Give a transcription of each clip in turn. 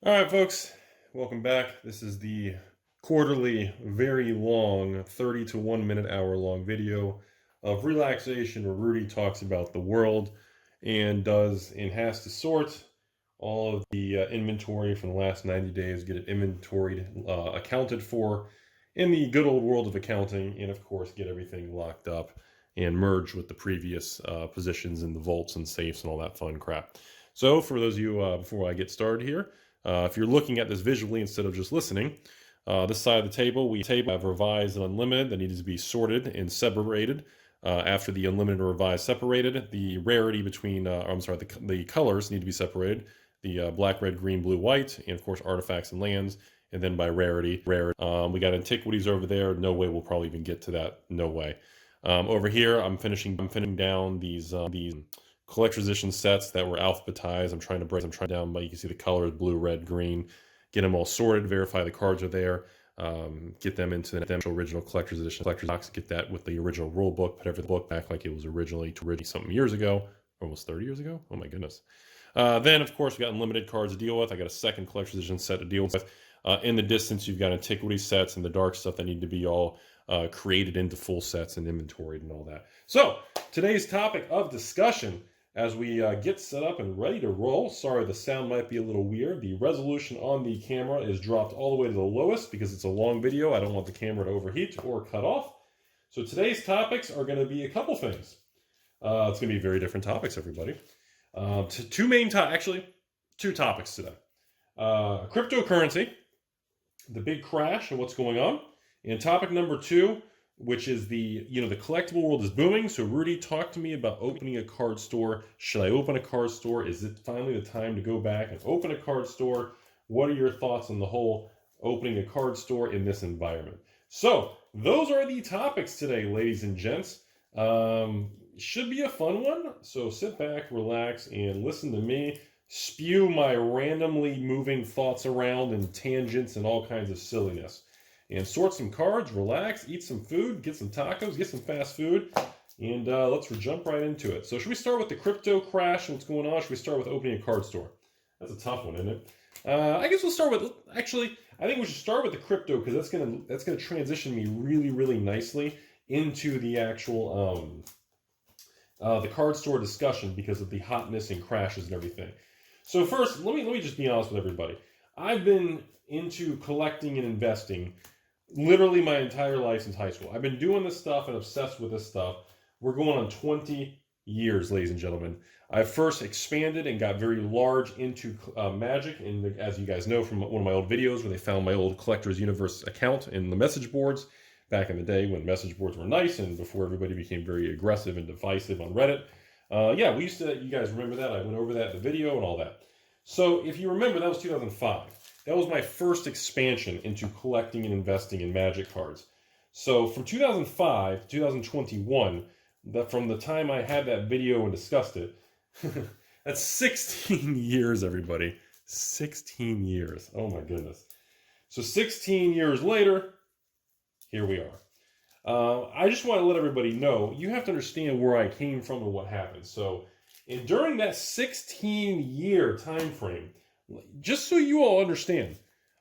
All right, folks, welcome back. This is the quarterly, very long, 30 to 1 minute hour long video of relaxation where Rudy talks about the world and has to sort all of the inventory from the last 90 days, get it inventoried, accounted for in the good old world of accounting, and of course get everything locked up and merged with the previous positions in the vaults and safes and all that fun crap. So for those of you, before I get started here, if you're looking at this visually instead of just listening, this side of the table, we have revised and unlimited that needs to be sorted and separated. After the unlimited and revised separated, the rarity between, the colors need to be separated. The black, red, green, blue, white, and of course artifacts and lands. And then by rarity. We got antiquities over there. No way we'll probably even get to that. No way. Over here, I'm finishing down these collector's edition sets that were alphabetized. I'm trying to break them down, but you can see the colors: blue, red, green. Get them all sorted, verify the cards are there, get them into the original collector's edition box, get that with the original rule book, put every book back like it was originally something years ago, almost 30 years ago. Oh my goodness. Then of course we got unlimited cards to deal with. I got a second collector's edition set to deal with. In the distance, you've got antiquity sets and the dark stuff that need to be all created into full sets and inventoried and all that. So today's topic of discussion, as we get set up and ready to roll. Sorry, the sound might be a little weird. The resolution on the camera is dropped all the way to the lowest because it's a long video. I don't want the camera to overheat or cut off. So today's topics are going to be a couple things. It's going to be very different topics, everybody. Two topics today. Cryptocurrency, the big crash and what's going on. And topic number two, which is the collectible world is booming. So Rudy, talk to me about opening a card store. Should I open a card store? Is it finally the time to go back and open a card store? What are your thoughts on the whole opening a card store in this environment? So those are the topics today, ladies and gents. Should be a fun one. So sit back, relax, and listen to me spew my randomly moving thoughts around and tangents and all kinds of silliness. And sort some cards, relax, eat some food, get some tacos, get some fast food, and let's jump right into it. So should we start with the crypto crash and what's going on? Should we start with opening a card store? That's a tough one, isn't it? I guess we'll start with, actually, I think we should start with the crypto because that's gonna transition me really, really nicely into the actual the card store discussion because of the hotness and crashes and everything. So first, let me just be honest with everybody. I've been into collecting and investing literally my entire life since high school. I've been doing this stuff and obsessed with this stuff. We're going on 20 years, ladies and gentlemen. I first expanded and got very large into magic, and as you guys know from one of my old videos where they found my old Collector's Universe account in the message boards back in the day when message boards were nice and before everybody became very aggressive and divisive on Reddit. Yeah, we used to, you guys remember that? I went over that in the video and all that. So if you remember, that was 2005. That was my first expansion into collecting and investing in magic cards. So from 2005 to 2021, from the time I had that video and discussed it, that's 16 years, everybody. 16 years. Oh my goodness. So 16 years later, here we are. I just want to let everybody know, you have to understand where I came from and what happened. So during that 16-year time frame, just so you all understand,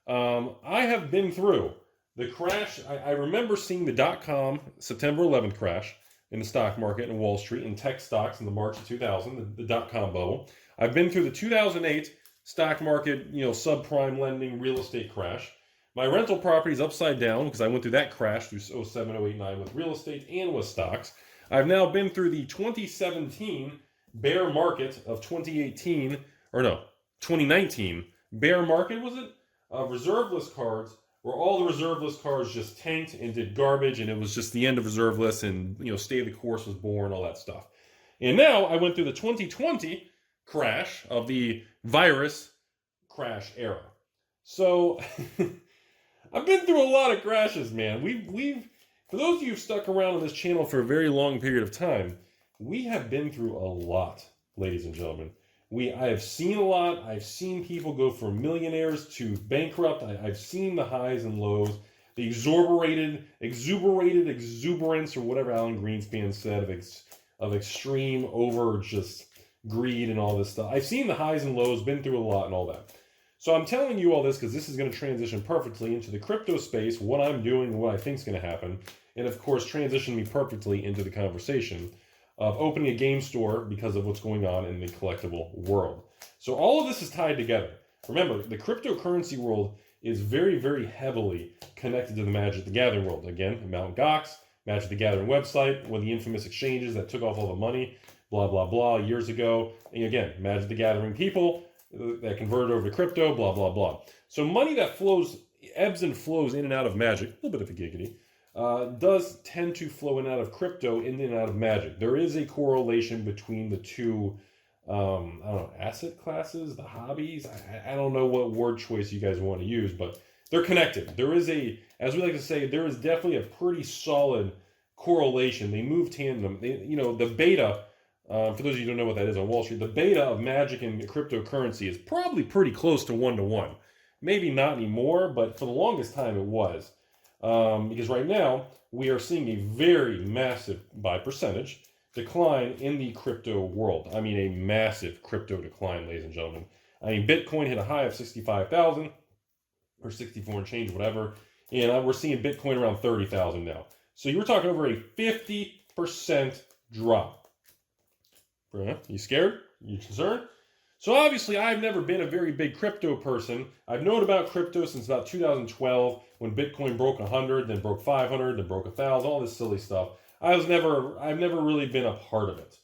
I have been through the crash. I remember seeing the .com September 11th crash in the stock market in Wall Street and tech stocks in the March of 2000, the .com bubble. I've been through the 2008 stock market, subprime lending real estate crash. My rental property is upside down because I went through that crash through 07, 08, 09 with real estate and with stocks. I've now been through the 2017 bear market of 2019 bear market, was it? Reserve list cards, where all the reserve list cards just tanked and did garbage, and it was just the end of reserve lists, and stay the course was born, all that stuff. And now I went through the 2020 crash of the virus crash era. So I've been through a lot of crashes, man. We've for those of you who've stuck around on this channel for a very long period of time, we have been through a lot, ladies and gentlemen. I have seen a lot. I've seen people go from millionaires to bankrupt. I've seen the highs and lows, the exuberated exuberance, or whatever Alan Greenspan said, of extreme over just greed and all this stuff. I've seen the highs and lows, been through a lot and all that. So I'm telling you all this because this is going to transition perfectly into the crypto space, what I'm doing and what I think is going to happen. And of course, transition me perfectly into the conversation of opening a game store because of what's going on in the collectible world. So all of this is tied together. Remember, the cryptocurrency world is very, very heavily connected to the Magic the Gathering world. Again, Mt. Gox, Magic the Gathering website, one of the infamous exchanges that took off all the money, blah, blah, blah, years ago. And again, Magic the Gathering people that converted over to crypto, blah, blah, blah. So money that flows, ebbs and flows in and out of Magic, a little bit of a giggity, does tend to flow in and out of crypto, in and out of Magic. There is a correlation between the two, I don't know, asset classes, the hobbies. I don't know what word choice you guys want to use, but they're connected. There is a, as we like to say, there is definitely a pretty solid correlation. They move tandem. The beta, for those of you who don't know what that is on Wall Street, the beta of Magic and cryptocurrency is probably pretty close to 1-to-1. Maybe not anymore, but for the longest time it was. Because right now, we are seeing a very massive, by percentage, decline in the crypto world. I mean, a massive crypto decline, ladies and gentlemen. I mean, Bitcoin hit a high of 65,000, or 64 and change, whatever. And we're seeing Bitcoin around 30,000 now. So you were talking over a 50% drop. You scared? You concerned? So obviously, I've never been a very big crypto person. I've known about crypto since about 2012, when Bitcoin broke 100, then broke 500, then broke 1,000, all this silly stuff. I've never really been a part of it.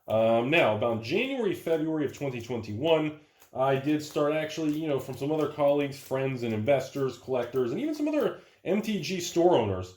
Now, about January, February of 2021, I did start actually, from some other colleagues, friends, and investors, collectors, and even some other MTG store owners,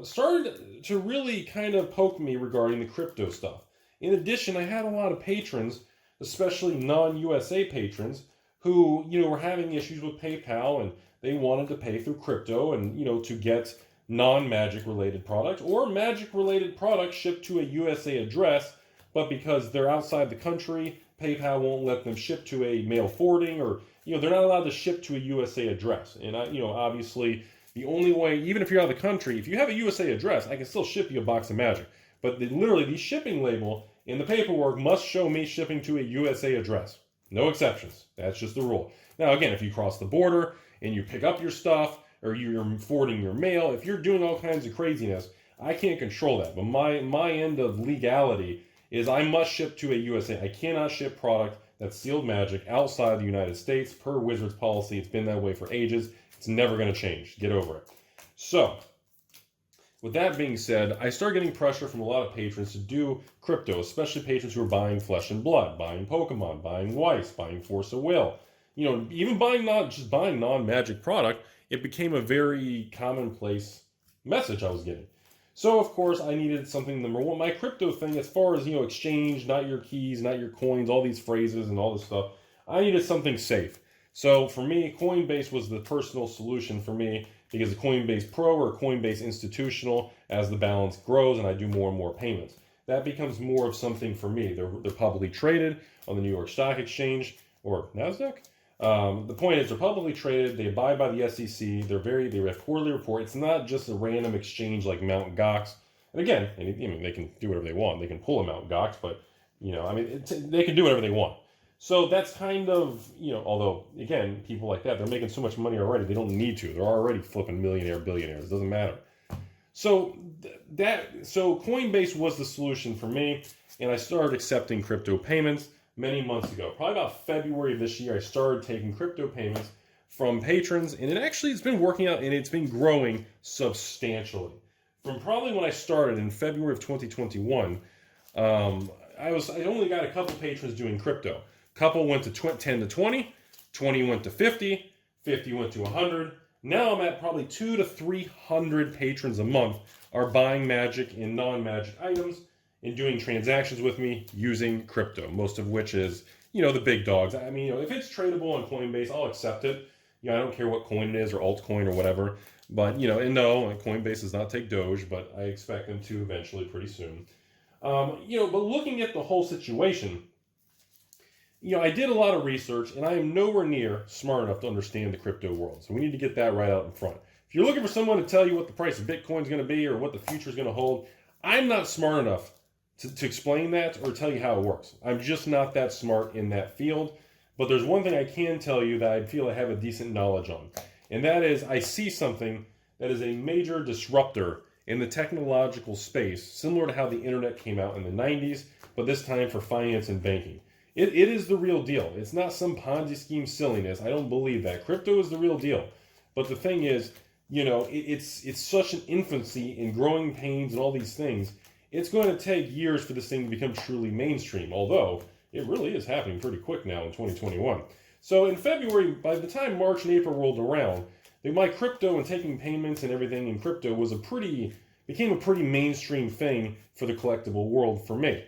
started to really kind of poke me regarding the crypto stuff. In addition, I had a lot of patrons, especially non-USA patrons, who, were having issues with PayPal, and they wanted to pay through crypto and, to get non-Magic related products or Magic related products shipped to a USA address, but because they're outside the country, PayPal won't let them ship to a mail forwarding, or, they're not allowed to ship to a USA address. And, obviously, the only way, even if you're out of the country, if you have a USA address, I can still ship you a box of Magic. But literally, the shipping label in the paperwork must show me shipping to a USA address. No exceptions. That's just the rule. Now, again, if you cross the border and you pick up your stuff, or you're forwarding your mail, if you're doing all kinds of craziness, I can't control that. But my end of legality is I must ship to a USA. I cannot ship product that's sealed Magic outside the United States per Wizards policy. It's been that way for ages. It's never going to change. Get over it. So, with that being said, I started getting pressure from a lot of patrons to do crypto, especially patrons who are buying Flesh and Blood, buying Pokemon, buying Weiss, buying Force of Will. Even buying non-Magic product, it became a very commonplace message I was getting. So, of course, I needed something, number one, my crypto thing, as far as, exchange, not your keys, not your coins, all these phrases and all this stuff, I needed something safe. So, for me, Coinbase was the personal solution for me, because the Coinbase Pro or Coinbase Institutional, as the balance grows and I do more and more payments, that becomes more of something for me. They're publicly traded on the New York Stock Exchange or NASDAQ. The point is, they're publicly traded. They abide by the SEC. They have quarterly report. It's not just a random exchange like Mt. Gox. And again, they can do whatever they want. They can pull a Mt. Gox, but they can do whatever they want. So that's kind of, although, again, people like that, they're making so much money already, they don't need to. They're already flipping billionaires. It doesn't matter. So Coinbase was the solution for me, and I started accepting crypto payments many months ago. Probably about February of this year, I started taking crypto payments from patrons, and it's been working out, and it's been growing substantially. From probably when I started in February of 2021, I only got a couple patrons doing crypto. Couple went to 10 to 20, 20 went to 50, 50 went to 100. Now I'm at probably 200 to 300 patrons a month are buying Magic and non-Magic items and doing transactions with me using crypto, most of which is, the big dogs. I mean, if it's tradable on Coinbase, I'll accept it. I don't care what coin it is or altcoin or whatever. But, and no, Coinbase does not take Doge, but I expect them to eventually pretty soon. But looking at the whole situation, I did a lot of research, and I am nowhere near smart enough to understand the crypto world. So we need to get that right out in front. If you're looking for someone to tell you what the price of Bitcoin is going to be or what the future is going to hold, I'm not smart enough to explain that or tell you how it works. I'm just not that smart in that field. But there's one thing I can tell you that I feel I have a decent knowledge on. And that is, I see something that is a major disruptor in the technological space, similar to how the internet came out in the 90s, but this time for finance and banking. It is the real deal. It's not some Ponzi scheme silliness. I don't believe that. Crypto is the real deal. But the thing is, you know, it's such an infancy in growing pains and all these things. It's going to take years for this thing to become truly mainstream, although it really is happening pretty quick now in 2021. So in February, by the time March and April rolled around, my crypto and taking payments and everything in crypto became a pretty mainstream thing for the collectible world for me.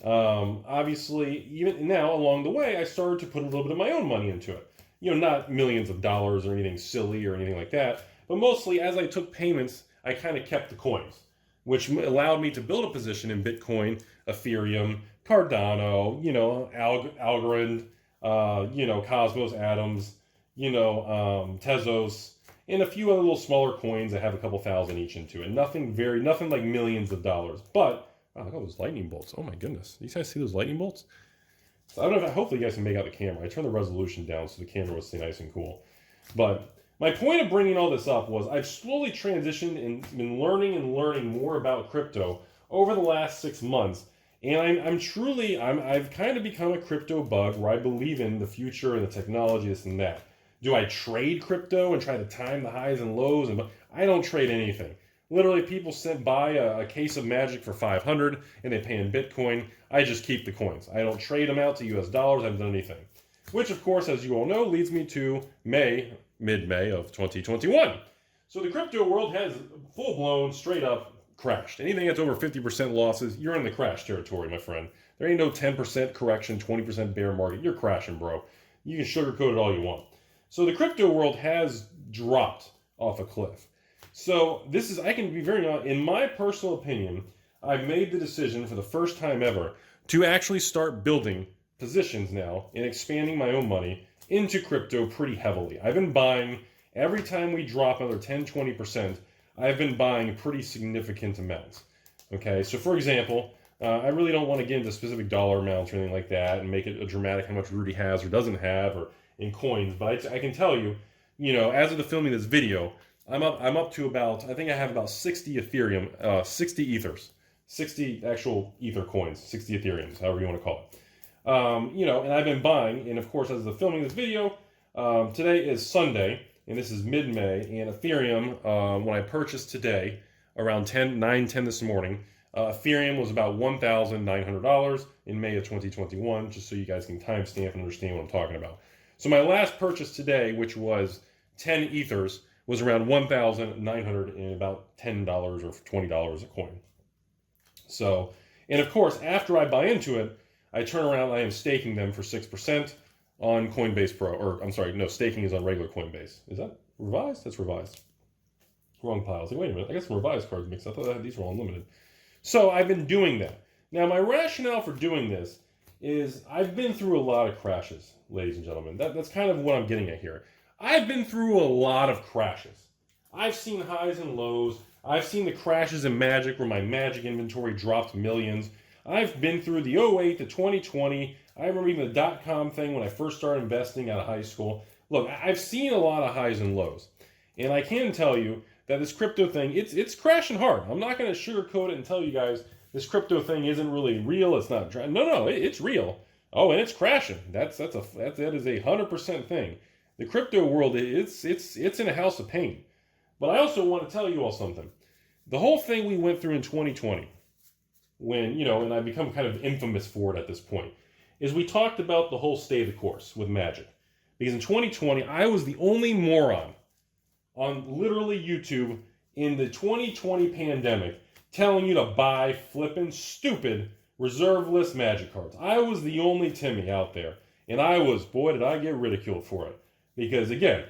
Obviously, even now along the way, I started to put a little bit of my own money into it. You know, not millions of dollars or anything silly or anything like that, but mostly as I took payments, I kind of kept the coins, which allowed me to build a position in Bitcoin, Ethereum, Cardano, you know, Algorand, you know, Cosmos, Atoms, you know, Tezos, and a few other little smaller coins that have a couple thousand each into it. Nothing like millions of dollars. But, wow, look at those lightning bolts. Oh my goodness. You guys see those lightning bolts? So I don't know if, hopefully you guys can make out the camera. I turned the resolution down so the camera will stay nice and cool. But my point of bringing all this up was I've slowly transitioned and been learning more about crypto over the last 6 months. And I've kind of become a crypto bug where I believe in the future and the technology, this and that. Do I trade crypto and try to time the highs and lows? I don't trade anything. Literally, people buy a case of Magic for $500 and they pay in Bitcoin. I just keep the coins. I don't trade them out to US dollars. I haven't done anything. Which, of course, as you all know, leads me to mid-May of 2021. So the crypto world has full-blown, straight-up crashed. Anything that's over 50% losses, you're in the crash territory, my friend. There ain't no 10% correction, 20% bear market. You're crashing, bro. You can sugarcoat it all you want. So the crypto world has dropped off a cliff. So I can be very honest, in my personal opinion, I've made the decision for the first time ever to actually start building positions now and expanding my own money into crypto pretty heavily. I've been buying, every time we drop another 10, 20%, I've been buying pretty significant amounts. Okay, so for example, I really don't want to get into specific dollar amounts or anything like that and make it a dramatic how much Rudy has or doesn't have or in coins, but I can tell you, you know, as of the filming of this video, I'm up to about, I think I have about 60 Ethereum, 60 Ethers, 60 actual Ether coins, 60 Ethereums, however you want to call it. You know, and I've been buying, and of course, as of the filming of this video, today is Sunday, and this is mid-May, and Ethereum, when I purchased today, around 9, 10 this morning, Ethereum was about $1,900 in May of 2021, just so you guys can timestamp and understand what I'm talking about. So my last purchase today, which was 10 Ethers, was around $1,900 and about $10 or $20 a coin. So, and of course, after I buy into it, I turn around, I am staking them for 6% on Coinbase Pro, or I'm sorry, no, staking is on regular Coinbase. Is that revised? That's revised. Wrong pile. I was like, wait a minute, I got some revised cards mixed. I thought these were all unlimited. So I've been doing that. Now, my rationale for doing this is I've been through a lot of crashes, ladies and gentlemen. That's kind of what I'm getting at here. I've been through a lot of crashes. I've seen highs and lows. I've seen the crashes in Magic where my Magic inventory dropped millions. I've been through the 08 to 2020. I remember even the dot-com thing when I first started investing out of high school. Look, I've seen a lot of highs and lows. And I can tell you that this crypto thing, it's crashing hard. I'm not going to sugarcoat it and tell you guys this crypto thing isn't really real. It's not. No, it's real. Oh, and it's crashing. That is a 100% thing. The crypto world, it's in a house of pain. But I also want to tell you all something. The whole thing we went through in 2020, when, you know, and I've become kind of infamous for it at this point, is we talked about the whole stay the course with Magic. Because in 2020, I was the only moron on literally YouTube in the 2020 pandemic telling you to buy flippin' stupid reserve list Magic cards. I was the only Timmy out there. And boy, did I get ridiculed for it. Because again,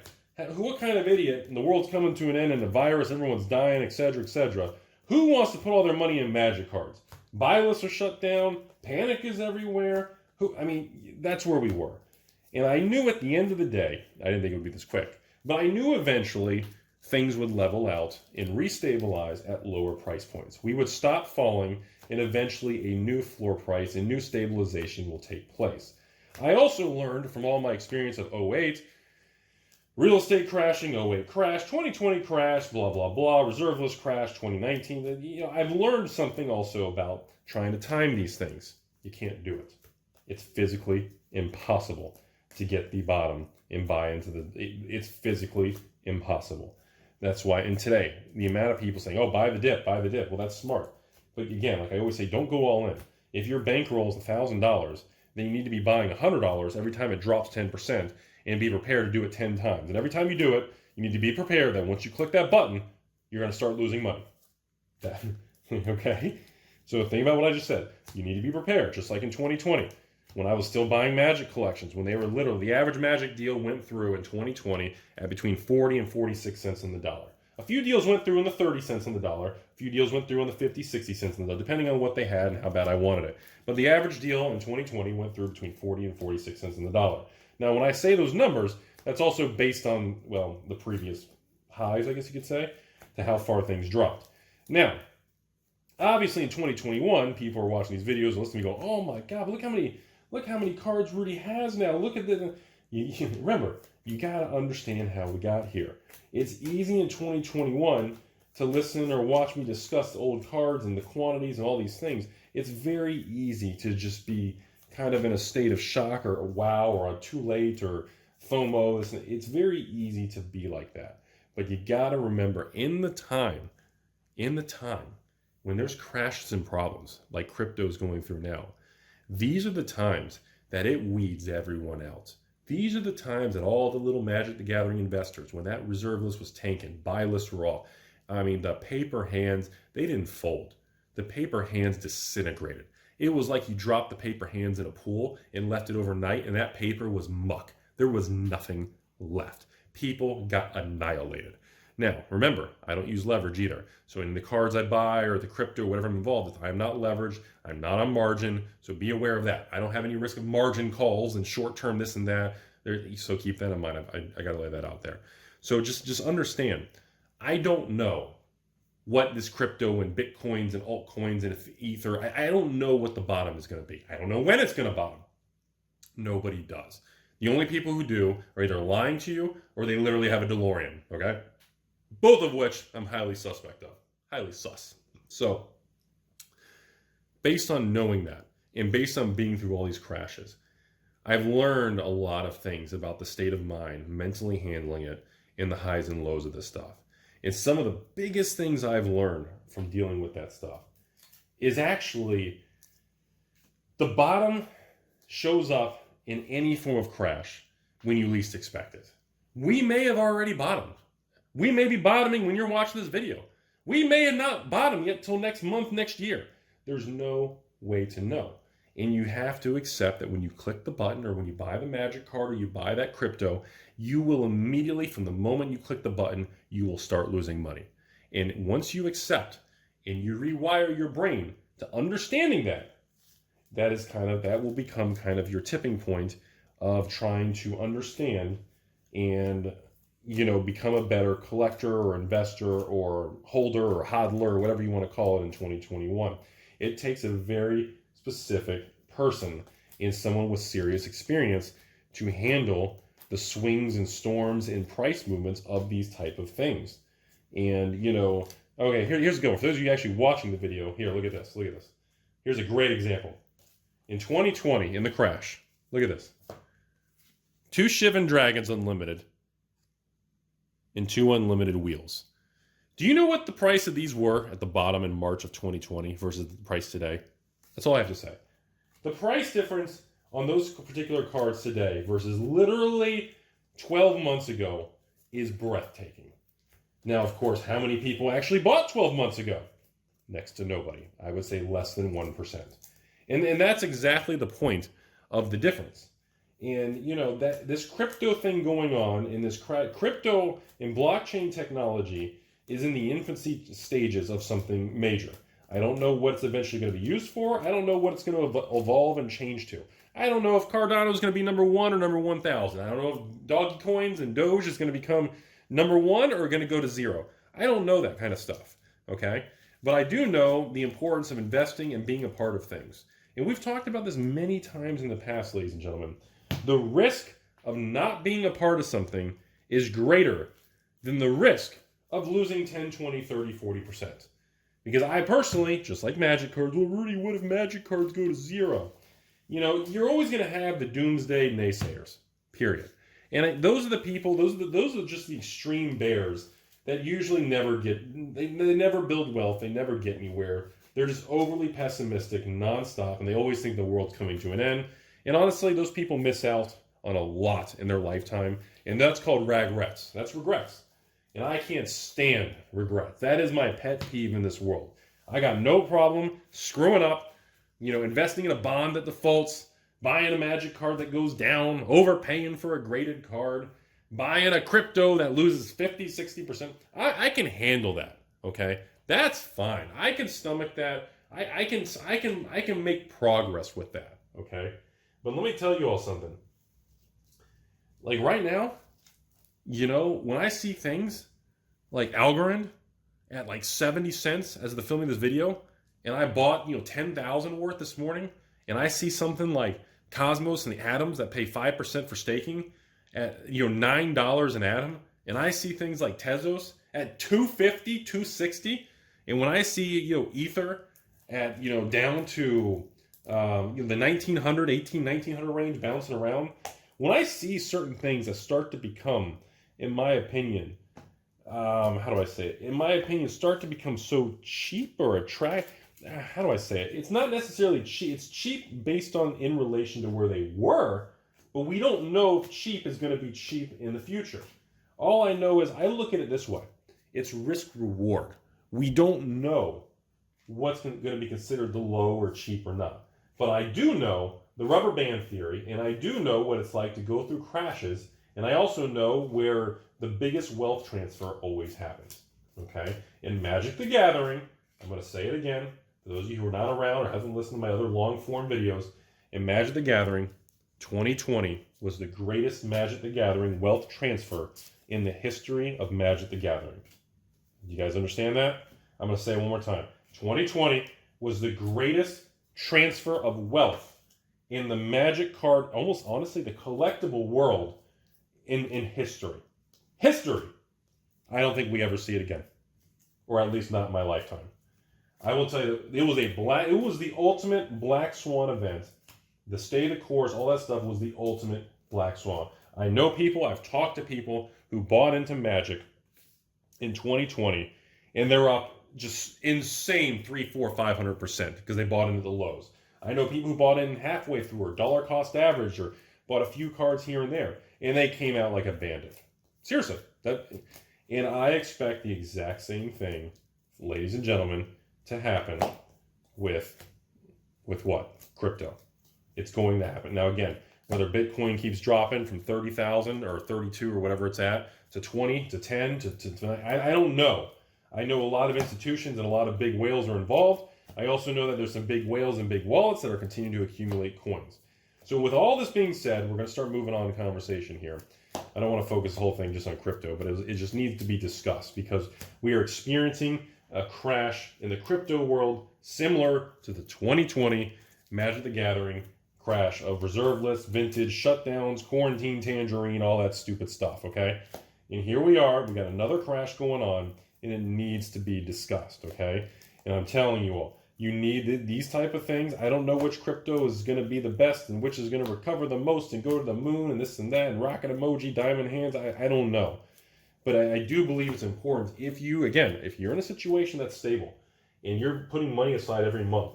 what kind of idiot, and the world's coming to an end and the virus, everyone's dying, etc., who wants to put all their money in Magic cards? Buy lists are shut down, panic is everywhere. That's where we were. And I knew at the end of the day, I didn't think it would be this quick, but I knew eventually things would level out and restabilize at lower price points. We would stop falling and eventually a new floor price and new stabilization will take place. I also learned from all my experience of '08, real estate crashing, '08 crash, 2020 crash, blah, blah, blah, reserve list crash, 2019. You know, I've learned something also about trying to time these things. You can't do it. It's physically impossible to get the bottom and buy into it's physically impossible. That's why, and today, the amount of people saying, oh, buy the dip, buy the dip. Well, that's smart. But again, like I always say, don't go all in. If your bankroll is $1,000, then you need to be buying $100 every time it drops 10% and be prepared to do it 10 times. And every time you do it, you need to be prepared that once you click that button, you're going to start losing money. Okay? So think about what I just said. You need to be prepared, just like in 2020. When I was still buying Magic collections, when they were literally, the average Magic deal went through in 2020 at between 40 and 46 cents on the dollar. A few deals went through in the 30 cents on the dollar. A few deals went through in the 50, 60 cents on the dollar, depending on what they had and how bad I wanted it. But the average deal in 2020 went through between 40 and 46 cents on the dollar. Now, when I say those numbers, that's also based on, well, the previous highs, I guess you could say, to how far things dropped. Now, obviously in 2021, people are watching these videos and listening to me go, oh my God, look how many cards Rudy has now. Look at the... Remember, you got to understand how we got here. It's easy in 2021 to listen or watch me discuss the old cards and the quantities and all these things. It's very easy to just be kind of in a state of shock or wow or too late or FOMO. It's very easy to be like that. But you got to remember, in the time when there's crashes and problems like crypto's going through now, these are the times that it weeds everyone out. These are the times that all the little Magic the Gathering investors, when that reserve list was tanking, buy lists were off. I mean, the paper hands, they didn't fold. The paper hands disintegrated. It was like you dropped the paper hands in a pool and left it overnight, and that paper was muck. There was nothing left. People got annihilated. Now, remember, I don't use leverage either. So in the cards I buy or the crypto, whatever I'm involved with, I'm not leveraged. I'm not on margin. So be aware of that. I don't have any risk of margin calls and short-term this and that. So keep that in mind. I got to lay that out there. So just understand, I don't know what this crypto and Bitcoins and altcoins and Ether, I don't know what the bottom is going to be. I don't know when it's going to bottom. Nobody does. The only people who do are either lying to you or they literally have a DeLorean, okay? Both of which I'm highly suspect of. Highly sus. So, based on knowing that, and based on being through all these crashes, I've learned a lot of things about the state of mind, mentally handling it, and the highs and lows of this stuff. And some of the biggest things I've learned from dealing with that stuff is actually the bottom shows up in any form of crash when you least expect it. We may have already bottomed. We may be bottoming when you're watching this video. We may have not bottomed yet till next month, next year. There's no way to know. And you have to accept that when you click the button or when you buy the Magic card or you buy that crypto, you will immediately, from the moment you click the button, you will start losing money. And once you accept and you rewire your brain to understanding that, that will become kind of your tipping point of trying to understand and become a better collector or investor or holder or hodler or whatever you want to call it in 2021. It takes a very specific person and someone with serious experience to handle the swings and storms and price movements of these type of things. And, okay, here's a good one. For those of you actually watching the video, here, look at this. Here's a great example. In 2020, in the crash, look at this. 2 Shivan Dragons Unlimited and 2 unlimited wheels. Do you know what the price of these were at the bottom in March of 2020 versus the price today? That's all I have to say. The price difference on those particular cards today versus literally 12 months ago is breathtaking. Now, of course, how many people actually bought 12 months ago? Next to nobody. I would say less than 1%. And that's exactly the point of the difference. And, that this crypto thing going on in this crypto and blockchain technology is in the infancy stages of something major. I don't know what it's eventually going to be used for. I don't know what it's going to evolve and change to. I don't know if Cardano is going to be number 1 or number 1,000. I don't know if Doggy Coins and Doge is going to become number 1 or going to go to 0. I don't know that kind of stuff, okay? But I do know the importance of investing and being a part of things. And we've talked about this many times in the past, ladies and gentlemen. The risk of not being a part of something is greater than the risk of losing 10, 20, 30, 40%. Because I personally, just like magic cards, well, Rudy, what if magic cards go to zero? You know, you're always going to have the doomsday naysayers, period. And those are the people, those are just the extreme bears that usually never get, they never build wealth, they never get anywhere. They're just overly pessimistic nonstop, and they always think the world's coming to an end. And honestly, those people miss out on a lot in their lifetime, and that's called regrets. That's regrets. And I can't stand regrets. That is my pet peeve in this world. I got no problem screwing up, you know, investing in a bond that defaults, buying a magic card that goes down, overpaying for a graded card, buying a crypto that loses 50, 60%. I can handle that, okay? That's fine. I can stomach that. I can make progress with that, okay? But let me tell you all something. Like right now, you know, when I see things like Algorand at like 70 cents as of the filming this video, and I bought, you know, 10,000 worth this morning, and I see something like Cosmos and the Atoms that pay 5% for staking at, you know, $9 an atom, and I see things like Tezos at $250, $260, and when I see, you know, Ether at, you know, down to you know, the 1900, 1900 range bouncing around, when I see certain things that start to become, in my opinion, how do I say it? In my opinion, start to become so cheap or attract. How do I say it? It's not necessarily cheap. It's cheap based on in relation to where they were, but we don't know if cheap is going to be cheap in the future. All I know is I look at it this way. It's risk reward. We don't know what's going to be considered the low or cheap or not. But I do know the rubber band theory, and I do know what it's like to go through crashes, and I also know where the biggest wealth transfer always happens. Okay? In Magic the Gathering, I'm going to say it again, for those of you who are not around or haven't listened to my other long-form videos, in Magic the Gathering, 2020 was the greatest Magic the Gathering wealth transfer in the history of Magic the Gathering. You guys understand that? I'm going to say it one more time. 2020 was the greatest transfer of wealth in the Magic card, almost honestly, the collectible world in history. History! I don't think we ever see it again. Or at least not in my lifetime. I will tell you, it was the ultimate Black Swan event. The stay the course, all that stuff was the ultimate Black Swan. I know people, I've talked to people who bought into Magic in 2020, and they're up just insane 300%, 400%, 500% because they bought into the lows. I know people who bought in halfway through or dollar cost average or bought a few cards here and there, and they came out like a bandit. Seriously. And I expect the exact same thing, ladies and gentlemen, to happen with what? Crypto. It's going to happen. Now again, whether Bitcoin keeps dropping from 30,000 or 32 or whatever it's at to 20 to 10 to I don't know. I know a lot of institutions and a lot of big whales are involved. I also know that there's some big whales and big wallets that are continuing to accumulate coins. So with all this being said, we're going to start moving on in conversation here. I don't want to focus the whole thing just on crypto, but it just needs to be discussed because we are experiencing a crash in the crypto world similar to the 2020 Magic the Gathering crash of reserve lists, vintage, shutdowns, quarantine, tangerine, all that stupid stuff, okay? And here we are, we got another crash going on, and it needs to be discussed, okay? And I'm telling you all, you need these type of things. I don't know which crypto is going to be the best and which is going to recover the most and go to the moon and this and that and rocket emoji, diamond hands. I don't know. But I do believe it's important if you're in a situation that's stable and you're putting money aside every month,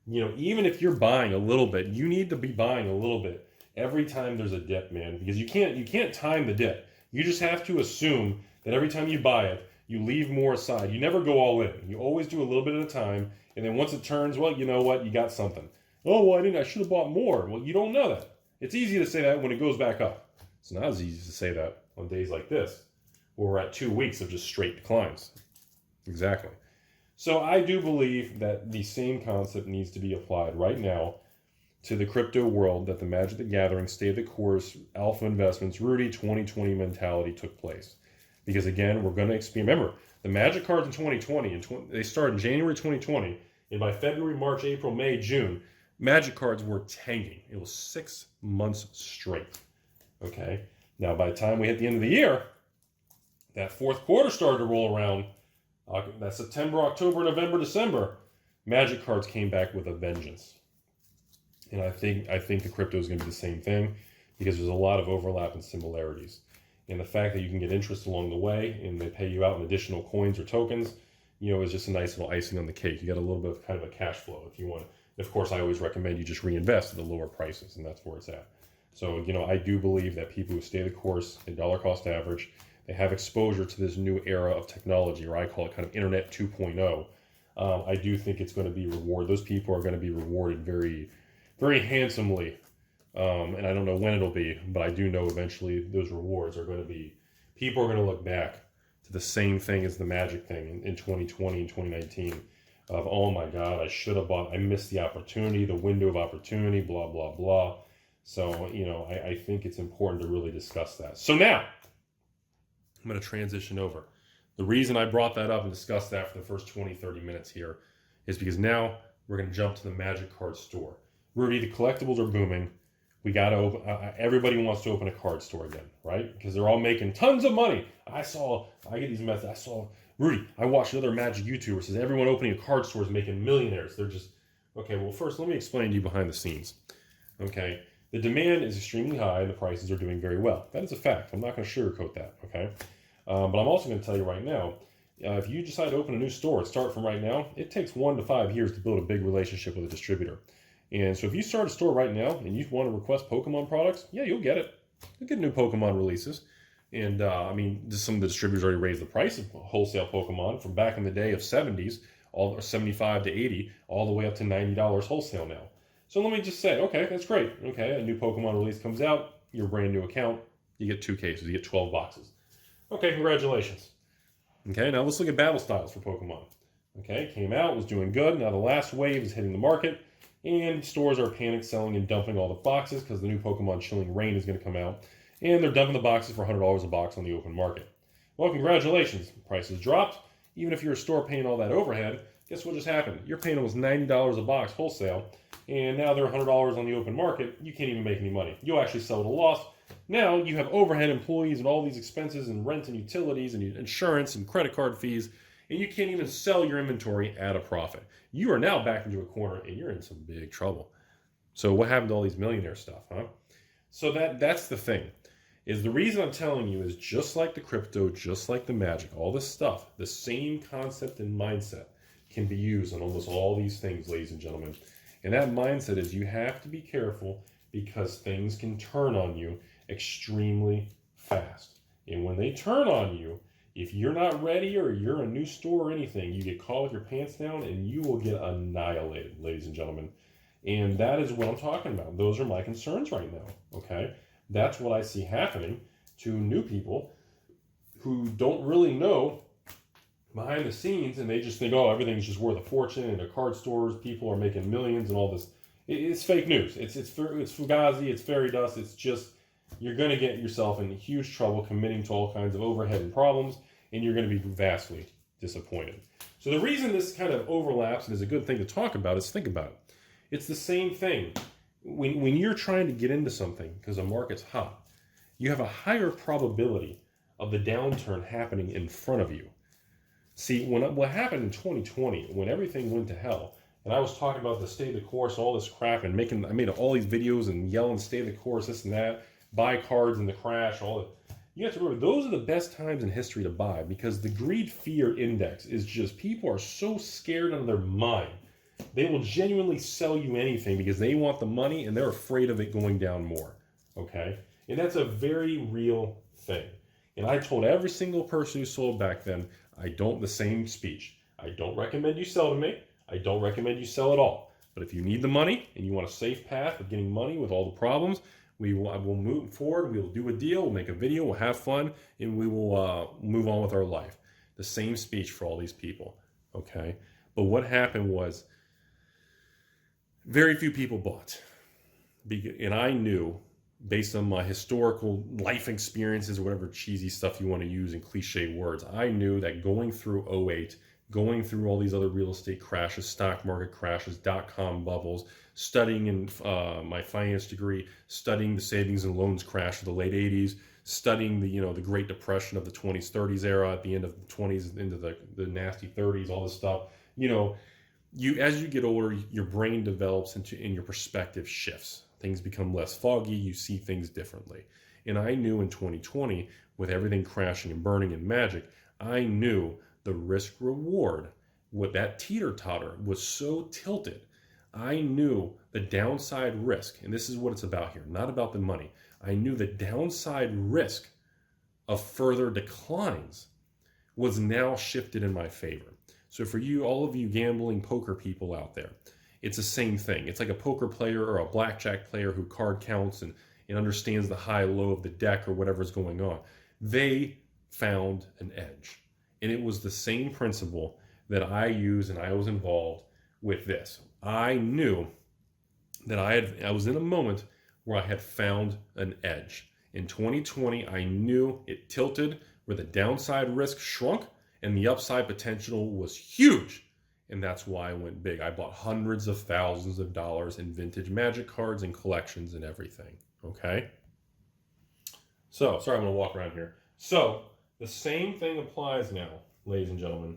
you know, even if you're buying a little bit, you need to be buying a little bit every time there's a dip, man, because you can't time the dip. You just have to assume that every time you buy it, you leave more aside. You never go all in. You always do a little bit at a time. And then once it turns, well, you know what? You got something. Oh, well, I should have bought more. Well, you don't know that. It's easy to say that when it goes back up. It's not as easy to say that on days like this, where we're at 2 weeks of just straight declines. Exactly. So I do believe that the same concept needs to be applied right now to the crypto world that the Magic the Gathering, Stay the Course, Alpha Investments, Rudy 2020 mentality took place. Because again, we're going to experience, remember, the Magic cards in 2020, they started in January 2020, and by February, March, April, May, June, Magic cards were tanking. It was 6 months straight. Okay. Now, by the time we hit the end of the year, that fourth quarter started to roll around. That September, October, November, December, Magic cards came back with a vengeance. And I think the crypto is going to be the same thing, because there's a lot of overlap and similarities. And the fact that you can get interest along the way and they pay you out in additional coins or tokens, is just a nice little icing on the cake. You got a little bit of kind of a cash flow if you want. Of course, I always recommend you just reinvest at the lower prices, and that's where it's at. So, I do believe that people who stay the course, they dollar cost average, they have exposure to this new era of technology, or I call it kind of Internet 2.0. I do think it's going to be rewarded. Those people are going to be rewarded very, very handsomely. And I don't know when it'll be, but I do know eventually those rewards are going to be, people are going to look back to the same thing as the Magic thing in 2020 and 2019 of, oh my God, I should have bought, I missed the opportunity, the window of opportunity, blah, blah, blah. So, I think it's important to really discuss that. So now, I'm going to transition over. The reason I brought that up and discussed that for the first 20, 30 minutes here is because now we're going to jump to the Magic card store. Rudy, the collectibles are booming. We got to open, everybody wants to open a card store again, right? Because they're all making tons of money. I get these messages. Rudy, I watched another Magic YouTuber says everyone opening a card store is making millionaires. They're just, okay, well, first, let me explain to you behind the scenes. Okay, the demand is extremely high and the prices are doing very well. That is a fact. I'm not going to sugarcoat that, okay? But I'm also going to tell you right now, if you decide to open a new store and start from right now, it takes 1 to 5 years to build a big relationship with a distributor. And so if you start a store right now and you want to request Pokemon products, yeah, you'll get it. You'll get new Pokemon releases. And some of the distributors already raised the price of wholesale Pokemon from back in the day of 70s, all 75 to 80, all the way up to $90 wholesale now. So let me just say, okay, that's great. Okay, a new Pokemon release comes out, your brand new account, you get 2 cases, you get 12 boxes. Okay, congratulations. Okay, now let's look at battle styles for Pokemon. Okay, came out, was doing good. Now the last wave is hitting the market, and stores are panic selling and dumping all the boxes because the new Pokemon Chilling Reign is going to come out, and they're dumping the boxes for $100 a box on the open market. Well, congratulations. Prices dropped. Even if you're a store paying all that overhead, guess what just happened? You're paying almost $90 a box wholesale, and now they're $100 on the open market. You can't even make any money. You'll actually sell at a loss. Now you have overhead employees and all these expenses and rent and utilities and insurance and credit card fees, and you can't even sell your inventory at a profit. You are now back into a corner and you're in some big trouble. So what happened to all these millionaire stuff, huh? So that's the thing, is the reason I'm telling you is just like the crypto, just like the Magic, all this stuff, the same concept and mindset can be used on almost all these things, ladies and gentlemen. And that mindset is you have to be careful because things can turn on you extremely fast. And when they turn on you, if you're not ready or you're a new store or anything, you get caught with your pants down and you will get annihilated, ladies and gentlemen. And that is what I'm talking about. Those are my concerns right now, okay? That's what I see happening to new people who don't really know behind the scenes, and they just think, oh, everything's just worth a fortune, and the card stores, people are making millions and all this. It's fake news. It's fugazi, it's fairy dust. It's just, you're going to get yourself in huge trouble committing to all kinds of overhead and problems, and you're going to be vastly disappointed. So the reason this kind of overlaps and is a good thing to talk about is think about it. It's the same thing. When you're trying to get into something because the market's hot, you have a higher probability of the downturn happening in front of you. See, what happened in 2020, when everything went to hell, and I was talking about the stay the course, all this crap, and I made all these videos and yelling stay the course, this and that, buy cards in the crash, all that. You have to remember, those are the best times in history to buy because the greed fear index is just, people are so scared out of their mind. They will genuinely sell you anything because they want the money and they're afraid of it going down more, okay? And that's a very real thing. And I told every single person who sold back then, the same speech. I don't recommend you sell to me. I don't recommend you sell at all. But if you need the money and you want a safe path of getting money with all the problems, I will move forward. We will do a deal. We'll make a video. We'll have fun. And we will move on with our life. The same speech for all these people, okay? But what happened was very few people bought. And I knew, based on my historical life experiences or whatever cheesy stuff you want to use in cliche words, I knew that going through 08, going through all these other real estate crashes, stock market crashes, dot-com bubbles, studying in my finance degree, studying the savings and loans crash of the late 80s, studying the, the Great Depression of the 20s, 30s era at the end of the 20s into the nasty 30s, all this stuff. As you get older, your brain develops and your perspective shifts. Things become less foggy. You see things differently. And I knew in 2020, with everything crashing and burning in magic, I knew the risk reward, what that teeter-totter was so tilted. I knew the downside risk, and this is what it's about here, not about the money. I knew the downside risk of further declines was now shifted in my favor. So for you, all of you gambling poker people out there, it's the same thing. It's like a poker player or a blackjack player who card counts and understands the high-low of the deck or whatever's going on. They found an edge. And it was the same principle that I used, and I was involved with this. I knew that I was in a moment where I had found an edge. In 2020, I knew it tilted where the downside risk shrunk and the upside potential was huge. And that's why I went big. I bought hundreds of thousands of dollars in vintage magic cards and collections and everything. Okay? So, sorry, I'm going to walk around here. So, the same thing applies now, ladies and gentlemen,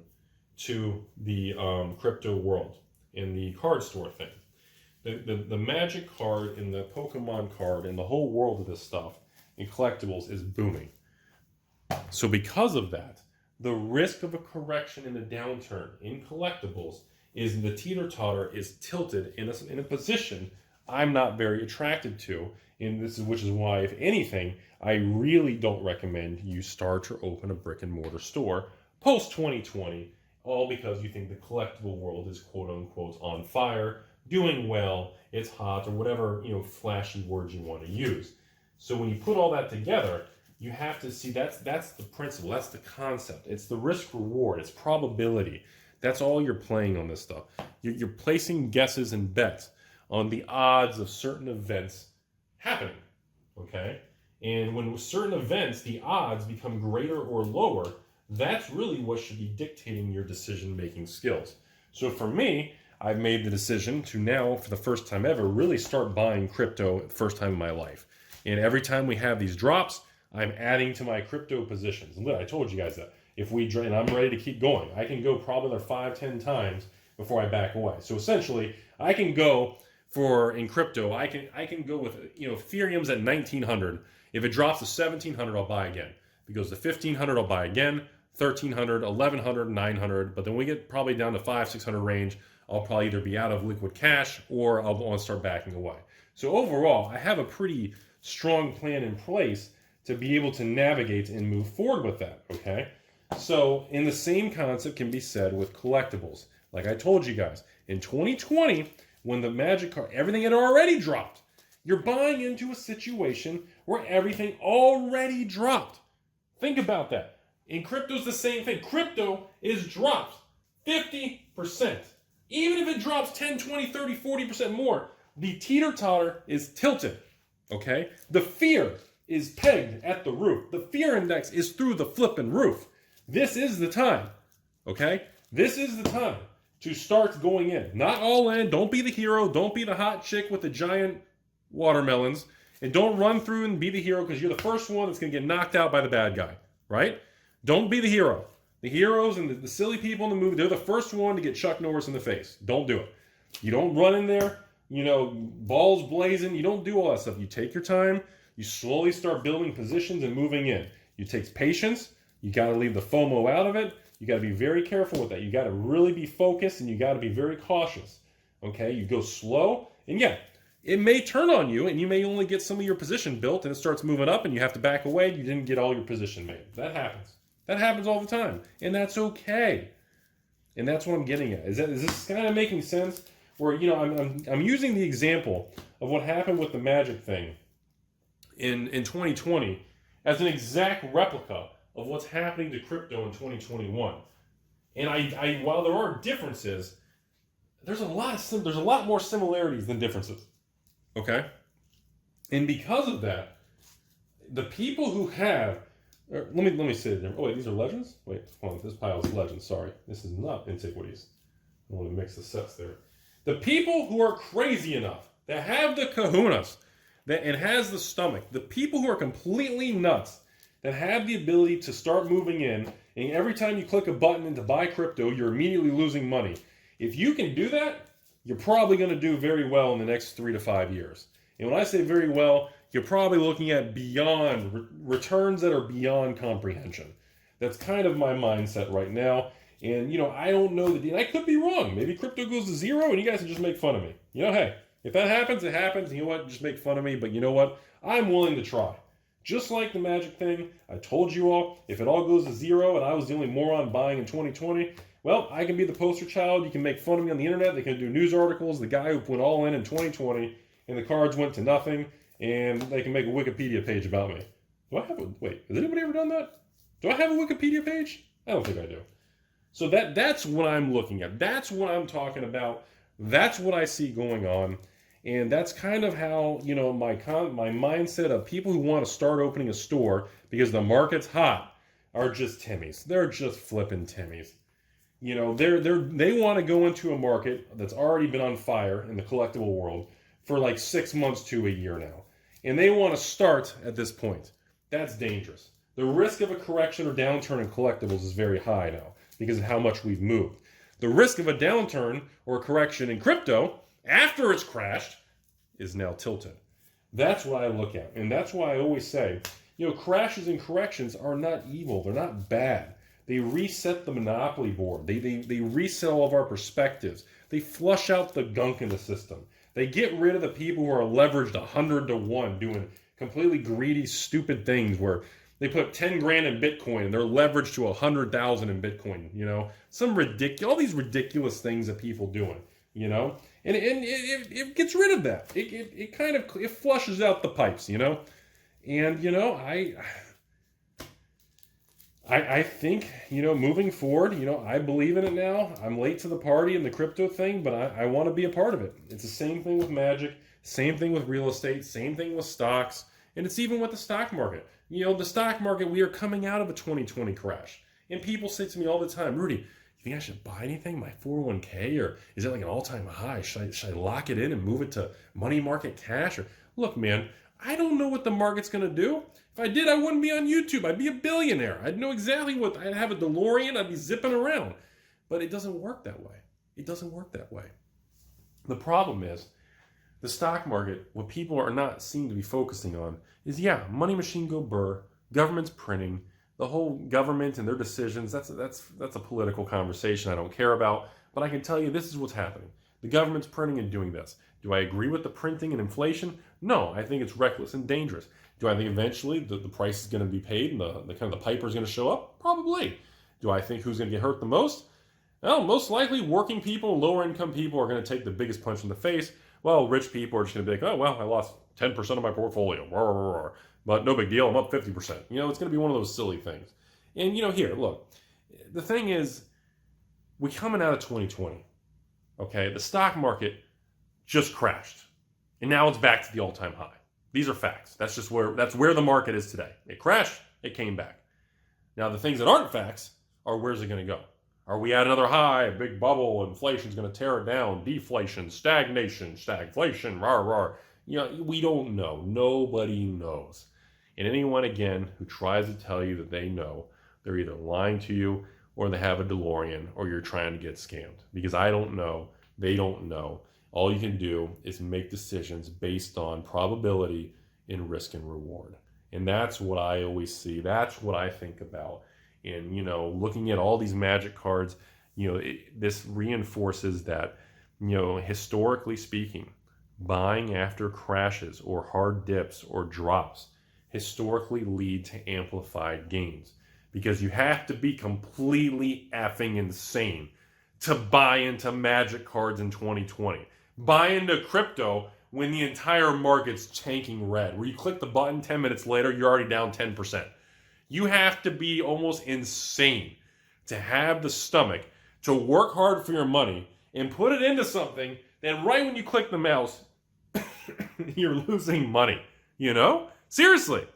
to the crypto world and the card store thing. The magic card and the Pokemon card and the whole world of this stuff in collectibles is booming. So because of that, the risk of a correction and a downturn in collectibles is the teeter-totter is tilted in a position I'm not very attracted to, which is why, if anything, I really don't recommend you start or open a brick-and-mortar store post-2020, all because you think the collectible world is quote-unquote on fire, doing well, it's hot, or whatever flashy words you want to use. So when you put all that together, you have to see that's the principle, that's the concept. It's the risk-reward, it's probability. That's all you're playing on this stuff. You're placing guesses and bets on the odds of certain events happening, okay? And when certain events, the odds become greater or lower, that's really what should be dictating your decision-making skills. So for me, I've made the decision to now, for the first time ever, really start buying crypto the first time in my life. And every time we have these drops, I'm adding to my crypto positions. And look, I told you guys that. And I'm ready to keep going. I can go probably another 5-10 times before I back away. So essentially, I can go in crypto, I can go with, Ethereum's at 1900. If it drops to 1700, I'll buy again. If it goes to 1500, I'll buy again. 1300, 1100, 900. But then we get probably down to 500-600 range. I'll probably either be out of liquid cash or I'll want to start backing away. So overall, I have a pretty strong plan in place to be able to navigate and move forward with that, okay? So, in the same concept can be said with collectibles. Like I told you guys, in 2020, when the magic card, everything had already dropped, you're buying into a situation where everything already dropped. Think about that. In crypto's the same thing. Crypto is dropped 50%. Even if it drops 10, 20, 30, 40% more, the teeter-totter is tilted, okay? The fear is pegged at the roof. The fear index is through the flipping roof. This is the time, okay? This is the time to start going in. Not all in. Don't be the hero. Don't be the hot chick with the giant watermelons. And don't run through and be the hero because you're the first one that's going to get knocked out by the bad guy, right? Don't be the hero. The heroes and the silly people in the movie, they're the first one to get Chuck Norris in the face. Don't do it. You don't run in there, balls blazing. You don't do all that stuff. You take your time. You slowly start building positions and moving in. It takes patience. You got to leave the FOMO out of it. You got to be very careful with that. You got to really be focused and you got to be very cautious. Okay? You go slow. And yeah, it may turn on you and you may only get some of your position built and it starts moving up and you have to back away. You didn't get all your position made. That happens. That happens all the time. And that's okay. And that's what I'm getting at. Is this kind of making sense? Where, I'm using the example of what happened with the magic thing in 2020 as an exact replica of what's happening to crypto in 2021. And I while there are differences, there's a lot more similarities than differences. Okay? And because of that, the people who have Let me say it there. Oh wait, these are legends? Wait, hold on. This pile is legends. Sorry. This is not antiquities. I want to mix the sets there. The people who are crazy enough, that have the kahunas, and has the stomach, the people who are completely nuts, that have the ability to start moving in, and every time you click a button to buy crypto, you're immediately losing money. If you can do that, you're probably going to do very well in the next 3 to 5 years. And when I say very well, you're probably looking at beyond returns that are beyond comprehension. That's kind of my mindset right now. And, I don't know and I could be wrong. Maybe crypto goes to zero and you guys can just make fun of me. Hey, if that happens, it happens. You know what? Just make fun of me. But you know what? I'm willing to try. Just like the magic thing, I told you all, if it all goes to zero and I was the only moron buying in 2020, well, I can be the poster child. You can make fun of me on the internet. They can do news articles. The guy who went all in 2020 and the cards went to nothing, and they can make a Wikipedia page about me. Wait, has anybody ever done that? Do I have a Wikipedia page? I don't think I do. So that's what I'm looking at. That's what I'm talking about. That's what I see going on. And that's kind of how, my mindset of people who want to start opening a store because the market's hot are just Timmies. They're just flipping Timmies. They want to go into a market that's already been on fire in the collectible world for like 6 months to a year now. And they want to start at this point. That's dangerous. The risk of a correction or downturn in collectibles is very high now because of how much we've moved. The risk of a downturn or correction in crypto after it's crashed is now tilted. That's what I look at. And that's why I always say, crashes and corrections are not evil. They're not bad. They reset the monopoly board. They reset all of our perspectives. They flush out the gunk in the system. They get rid of the people who are leveraged 100 to 1 doing completely greedy, stupid things where they put 10 grand in Bitcoin and they're leveraged to 100,000 in Bitcoin, all these ridiculous things that people doing, and it gets rid of that. It flushes out the pipes, and I think, moving forward, I believe in it now. I'm late to the party in the crypto thing, but I want to be a part of it. It's the same thing with magic, same thing with real estate, same thing with stocks, and it's even with the stock market. The stock market, we are coming out of a 2020 crash. And people say to me all the time, Rudy, you think I should buy anything, my 401k, or is it like an all-time high? Should I lock it in and move it to money market cash? Or look, man, I don't know what the market's going to do. If I did, I wouldn't be on YouTube. I'd be a billionaire. I'd know exactly I'd have a DeLorean. I'd be zipping around. But it doesn't work that way. It doesn't work that way. The problem is, the stock market, what people are not seem to be focusing on is, money machine go burr, government's printing, the whole government and their decisions, that's a political conversation I don't care about. But I can tell you this is what's happening. The government's printing and doing this. Do I agree with the printing and inflation? No, I think it's reckless and dangerous. Do I think eventually the price is going to be paid and the piper is going to show up? Probably. Do I think who's going to get hurt the most? Well, most likely working people, lower income people are going to take the biggest punch in the face. Well, rich people are just going to be like, oh, well, I lost 10% of my portfolio. But no big deal, I'm up 50%. It's going to be one of those silly things. And, here, look, the thing is, we're coming out of 2020. Okay, the stock market just crashed. And now it's back to the all-time high. These are facts. That's where the market is today. It crashed, it came back. Now, the things that aren't facts are where's it going to go? Are we at another high, a big bubble, inflation's going to tear it down, deflation, stagnation, stagflation, we don't know. Nobody knows. And anyone, again, who tries to tell you that they know, they're either lying to you or they have a DeLorean or you're trying to get scammed. Because I don't know, they don't know. All you can do is make decisions based on probability and risk and reward. And that's what I always see. That's what I think about. And, looking at all these magic cards, this reinforces that, historically speaking, buying after crashes or hard dips or drops historically lead to amplified gains. Because you have to be completely effing insane to buy into magic cards in 2020. Buy into crypto when the entire market's tanking red. Where you click the button, 10 minutes later, you're already down 10%. You have to be almost insane to have the stomach to work hard for your money and put it into something that right when you click the mouse, you're losing money. Seriously.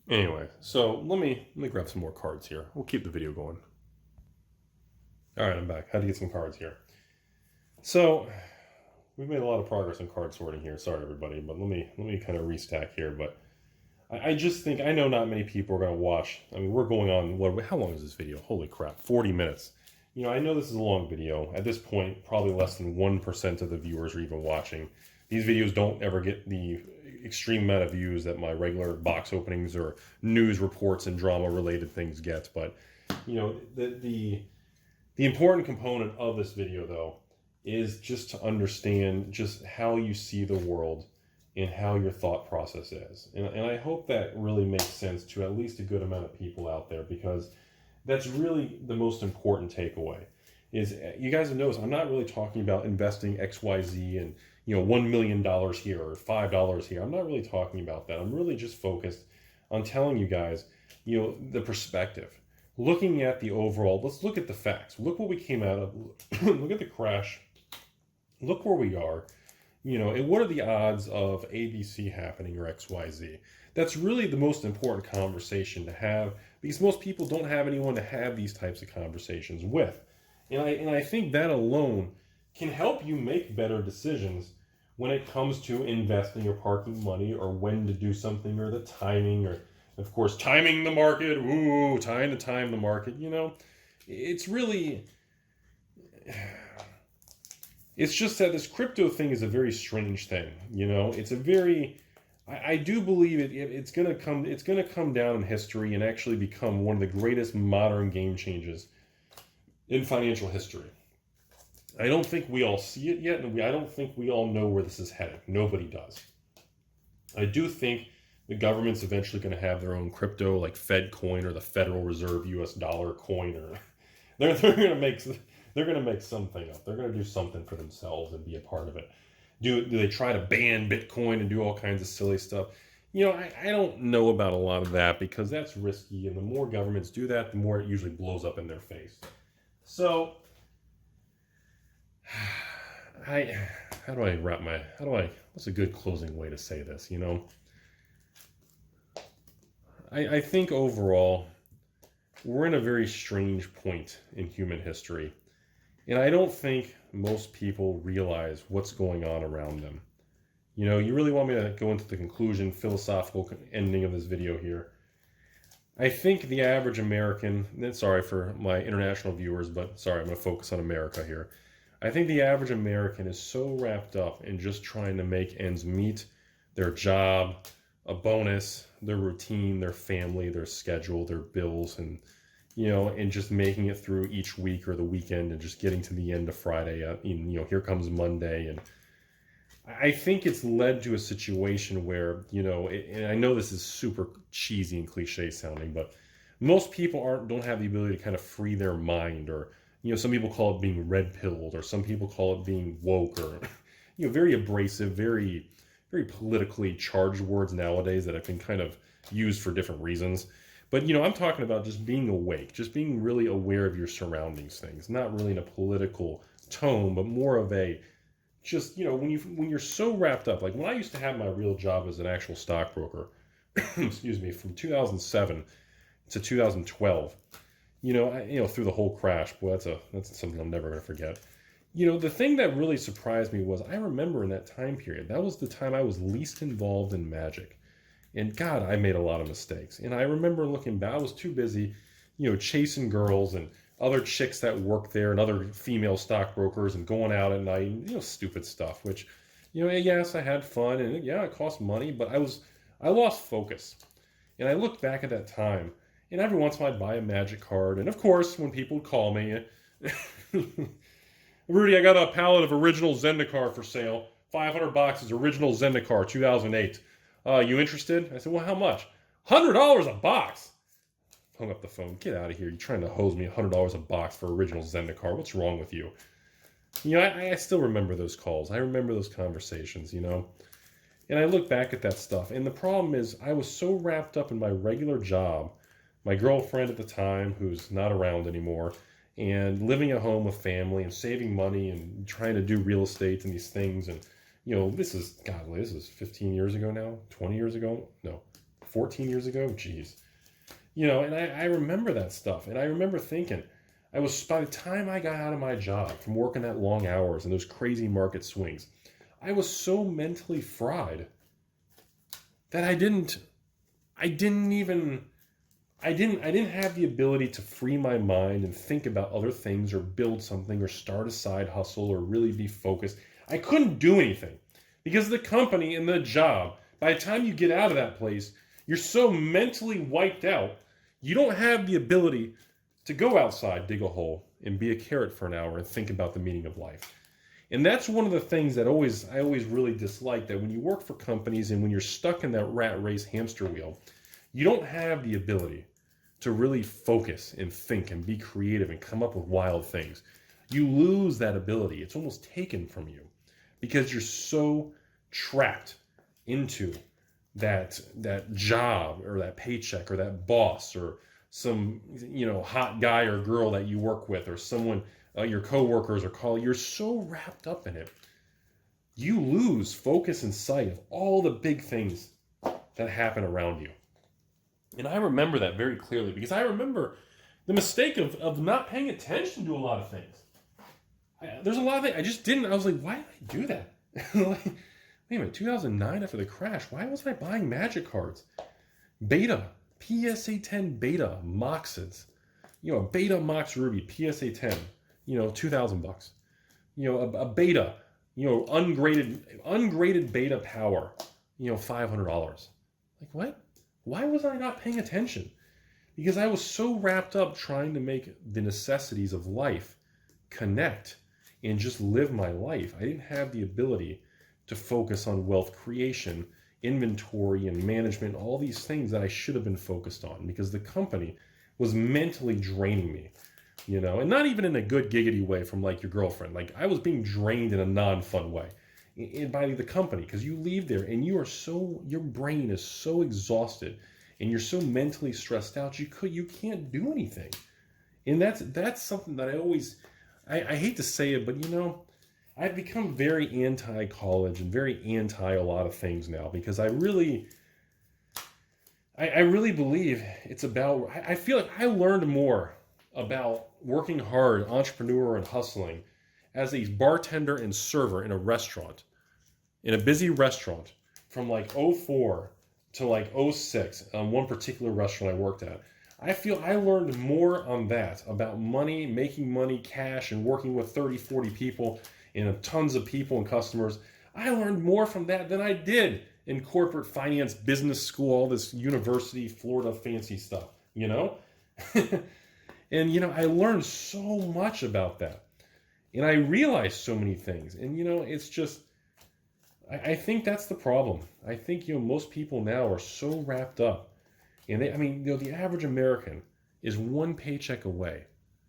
Anyway, so let me grab some more cards here. We'll keep the video going. All right, I'm back. Had to get some cards here. So we've made a lot of progress on card sorting here. Sorry, everybody, but let me kind of restack here. But I just think, I know not many people are going to watch. I mean, we're going on, how long is this video? Holy crap, 40 minutes. You know, I know this is a long video. At this point, probably less than 1% of the viewers are even watching. These videos don't ever get the extreme amount of views that my regular box openings or news reports and drama related things get. But, you know, the important component of this video, though, is just to understand just how you see the world and how your thought process is. And I hope that really makes sense to at least a good amount of people out there, because that's really the most important takeaway. Is, you guys have noticed, I'm not really talking about investing XYZ and, you know, $1 million here or $5 here. I'm not really talking about that. I'm really just focused on telling you guys, you know, the perspective. Looking at the overall, let's look at the facts. Look what we came out of. Look at the crash. Look where we are. You know, and what are the odds of ABC happening or XYZ? That's really the most important conversation to have, because most people don't have anyone to have these types of conversations with. And I think that alone can help you make better decisions when it comes to investing or parking money, or when to do something, or the timing, or of course timing the market. Ooh, time to time the market. You know, it's really, it's just that this crypto thing is a very strange thing. You know, it's a very, I do believe it's gonna come down in history and actually become one of the greatest modern game changes in financial history. I don't think we all see it yet, and I don't think we all know where this is headed. Nobody does. I do think the government's eventually going to have their own crypto, like Fed coin or the Federal Reserve US dollar coin, or they're going to make something up. They're going to do something for themselves and be a part of it. Do they try to ban Bitcoin and do all kinds of silly stuff? You know, I don't know about a lot of that, because that's risky, and the more governments do that, the more it usually blows up in their face. So, what's a good closing way to say this, you know? I think overall, we're in a very strange point in human history. And I don't think most people realize what's going on around them. You know, you really want me to go into the conclusion, philosophical ending of this video here. I think the average American, and sorry for my international viewers, but sorry, I'm going to focus on America here. I think the average American is so wrapped up in just trying to make ends meet, their job, a bonus, their routine, their family, their schedule, their bills, and, you know, and just making it through each week or the weekend, and just getting to the end of Friday, you know, here comes Monday. And I think it's led to a situation where, you know, and I know this is super cheesy and cliche sounding, but most people don't have the ability to kind of free their mind, or, you know, some people call it being red-pilled, or some people call it being woke, or, you know, very abrasive, very, very politically charged words nowadays that have been kind of used for different reasons. But, you know, I'm talking about just being awake, just being really aware of your surroundings things, not really in a political tone, but more of a, just, you know, when you're so wrapped up, like when I used to have my real job as an actual stockbroker, excuse me, from 2007 to 2012, you know, through the whole crash, boy, that's something I'm never going to forget. You know, the thing that really surprised me was, I remember in that time period, that was the time I was least involved in magic. And God, I made a lot of mistakes. And I remember looking back, I was too busy, you know, chasing girls and other chicks that worked there, and other female stockbrokers, and going out at night, and, you know, stupid stuff, which, you know, yes, I had fun, and yeah, it cost money, but I lost focus. And I look back at that time, and every once in a while I'd buy a magic card. And of course, when people would call me, Rudy, I got a pallet of original Zendikar for sale, 500 boxes, original Zendikar, 2008. You interested? I said, well, how much? $100 a box. Hung up the phone. Get out of here. You're trying to hose me $100 a box for original Zendikar. What's wrong with you? You know, I still remember those calls. I remember those conversations, you know. And I look back at that stuff. And the problem is, I was so wrapped up in my regular job, my girlfriend at the time, who's not around anymore, and living at home with family, and saving money, and trying to do real estate and these things. And, you know, this is 15 years ago now? 20 years ago? No, 14 years ago. Jeez. You know, and I remember that stuff. And I remember thinking, by the time I got out of my job from working that long hours and those crazy market swings, I was so mentally fried that I didn't have the ability to free my mind and think about other things or build something or start a side hustle or really be focused. I couldn't do anything because of the company and the job. By the time you get out of that place, you're so mentally wiped out, you don't have the ability to go outside, dig a hole, and be a carrot for an hour and think about the meaning of life. And that's one of the things that I always really dislike, that when you work for companies and when you're stuck in that rat race hamster wheel, you don't have the ability to really focus and think and be creative and come up with wild things. You lose that ability. It's almost taken from you because you're so trapped into that job or that paycheck or that boss or some hot guy or girl that you work with or someone, your coworkers or colleagues. You're so wrapped up in it, you lose focus and sight of all the big things that happen around you. And I remember that very clearly because I remember the mistake of not paying attention to a lot of things. There's a lot of things I just didn't. I was like, why did I do that? Like, wait a minute, 2009 after the crash, why wasn't I buying magic cards? Beta, PSA 10 beta moxes. A beta mox ruby, PSA 10, $2,000. A beta, ungraded beta power, $500. Like, what? Why was I not paying attention? Because I was so wrapped up trying to make the necessities of life connect and just live my life. I didn't have the ability to focus on wealth creation, inventory, and management, all these things that I should have been focused on because the company was mentally draining me, and not even in a good giggity way from like your girlfriend. Like I was being drained in a non-fun way by the company because you leave there and your brain is so exhausted and you're so mentally stressed out you can't do anything. And that's something that I hate to say it, but I've become very anti-college and very anti a lot of things now because I really believe it's about, I feel like I learned more about working hard, entrepreneur, and hustling as a bartender and server in a restaurant, in a busy restaurant from like 04 to like 06 on one particular restaurant I worked at. I feel I learned more on that about money, making money, cash, and working with 30, 40 people and tons of people and customers. I learned more from that than I did in corporate finance, business school, all this university, Florida fancy stuff, And, I learned so much about that. And I realized so many things. And, it's just, I think that's the problem. I think, most people now are so wrapped up. And the average American is one paycheck away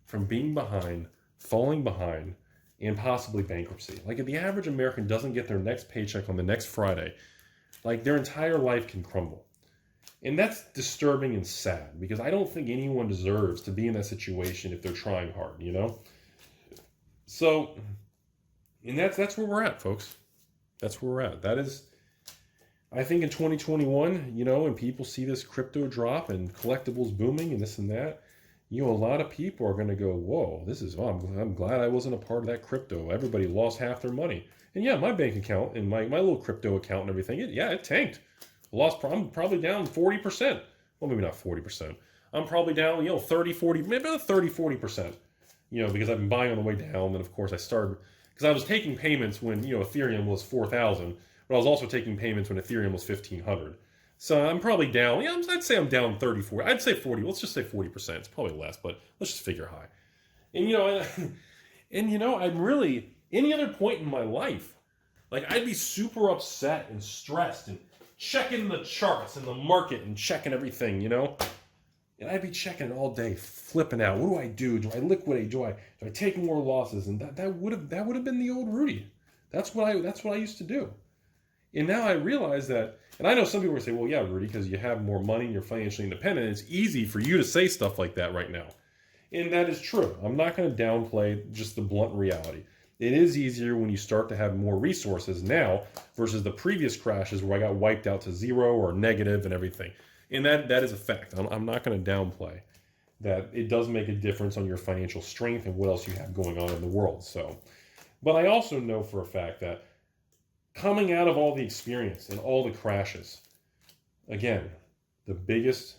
from being behind, falling behind, and possibly bankruptcy. Like if the average American doesn't get their next paycheck on the next Friday, like their entire life can crumble. And that's disturbing and sad because I don't think anyone deserves to be in that situation if they're trying hard, So, and that's where we're at, folks. That's where we're at. That is, I think in 2021, and people see this crypto drop and collectibles booming and this and that, a lot of people are going to go, whoa, I'm glad I wasn't a part of that crypto. Everybody lost half their money. And yeah, my bank account and my little crypto account and everything, it tanked. I'm probably down 40%. Well, maybe not 40%. I'm probably down, 30, 40, maybe about 30, 40%, because I've been buying on the way down. And of course I started, because I was taking payments when, Ethereum was 4,000, but I was also taking payments when Ethereum was 1,500. So I'm probably down, I'd say I'm down 30, 40. I'd say 40. Let's just say 40%. It's probably less, but let's just figure high. And, I'm really, any other point in my life, like I'd be super upset and stressed and checking the charts and the market and checking everything, And I'd be checking it all day, flipping out. What do I do? Do I liquidate? Do I take more losses? And that would have been the old Rudy. That's what I used to do. And now I realize that, and I know some people are going to say, well, yeah, Rudy, because you have more money and you're financially independent, it's easy for you to say stuff like that right now. And that is true. I'm not going to downplay just the blunt reality. It is easier when you start to have more resources now versus the previous crashes where I got wiped out to zero or negative and everything. And that is a fact. I'm not going to downplay that. It does make a difference on your financial strength and what else you have going on in the world. So, but I also know for a fact that coming out of all the experience and all the crashes, again, the biggest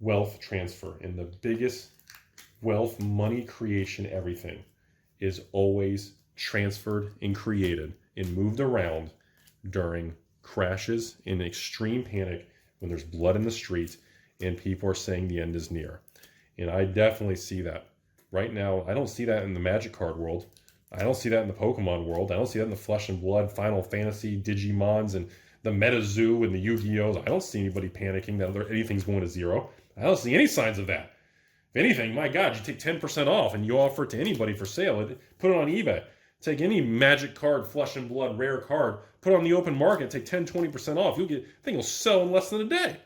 wealth transfer and the biggest wealth, money creation, everything is always transferred and created and moved around during crashes in extreme panic when there's blood in the street and people are saying the end is near. And I definitely see that. Right now, I don't see that in the Magic card world. I don't see that in the Pokemon world. I don't see that in the Flesh and Blood, Final Fantasy, Digimons, and the MetaZoo and the Yu-Gi-Ohs. I don't see anybody panicking that anything's going to zero. I don't see any signs of that. If anything, my God, you take 10% off and you offer it to anybody for sale. Put it on eBay. Take any Magic card, Flesh and Blood, rare card, put it on the open market, take 10, 20% off. I think it'll sell in less than a day.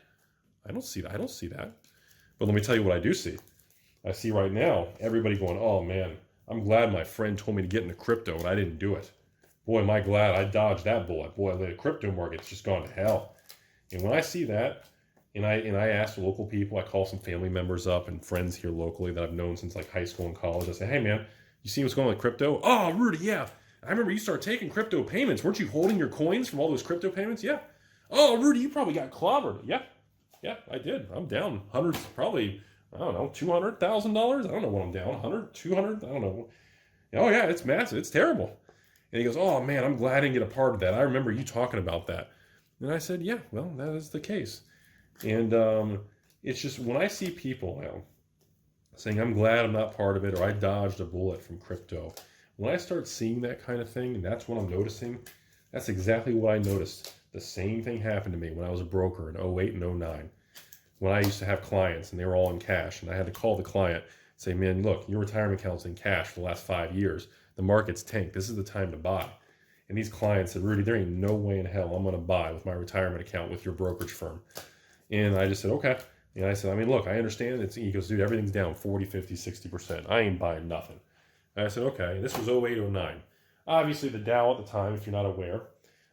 I don't see that. I don't see that. But let me tell you what I do see. I see right now everybody going, oh man, I'm glad my friend told me to get into crypto and I didn't do it. Boy, am I glad I dodged that bullet. Boy, the crypto market's just gone to hell. And when I see that, and I ask local people, I call some family members up and friends here locally that I've known since like high school and college. I say, hey man, you see what's going on with crypto? Oh, Rudy, yeah. I remember you started taking crypto payments. Weren't you holding your coins from all those crypto payments? Yeah. Oh, Rudy, you probably got clobbered. Yeah, I did. I'm down hundreds, probably, I don't know, $200,000. I don't know what I'm down. 100, 200, I don't know. Oh yeah, it's massive. It's terrible. And he goes, oh man, I'm glad I didn't get a part of that. I remember you talking about that. And I said, yeah, well, that is the case. And it's just when I see people now saying, I'm glad I'm not part of it, or I dodged a bullet from crypto. When I start seeing that kind of thing, and that's what I'm noticing, that's exactly what I noticed. The same thing happened to me when I was a broker in 08 and 09. When I used to have clients and they were all in cash, and I had to call the client and say, man, look, your retirement account's in cash for the last 5 years. The market's tanked. This is the time to buy. And these clients said, Rudy, there ain't no way in hell I'm going to buy with my retirement account with your brokerage firm. And I just said, okay. And I said, I mean, look, I understand. He goes, dude, everything's down 40, 50, 60%. I ain't buying nothing. And I said, okay. And this was 08, 09. Obviously, the Dow at the time, if you're not aware,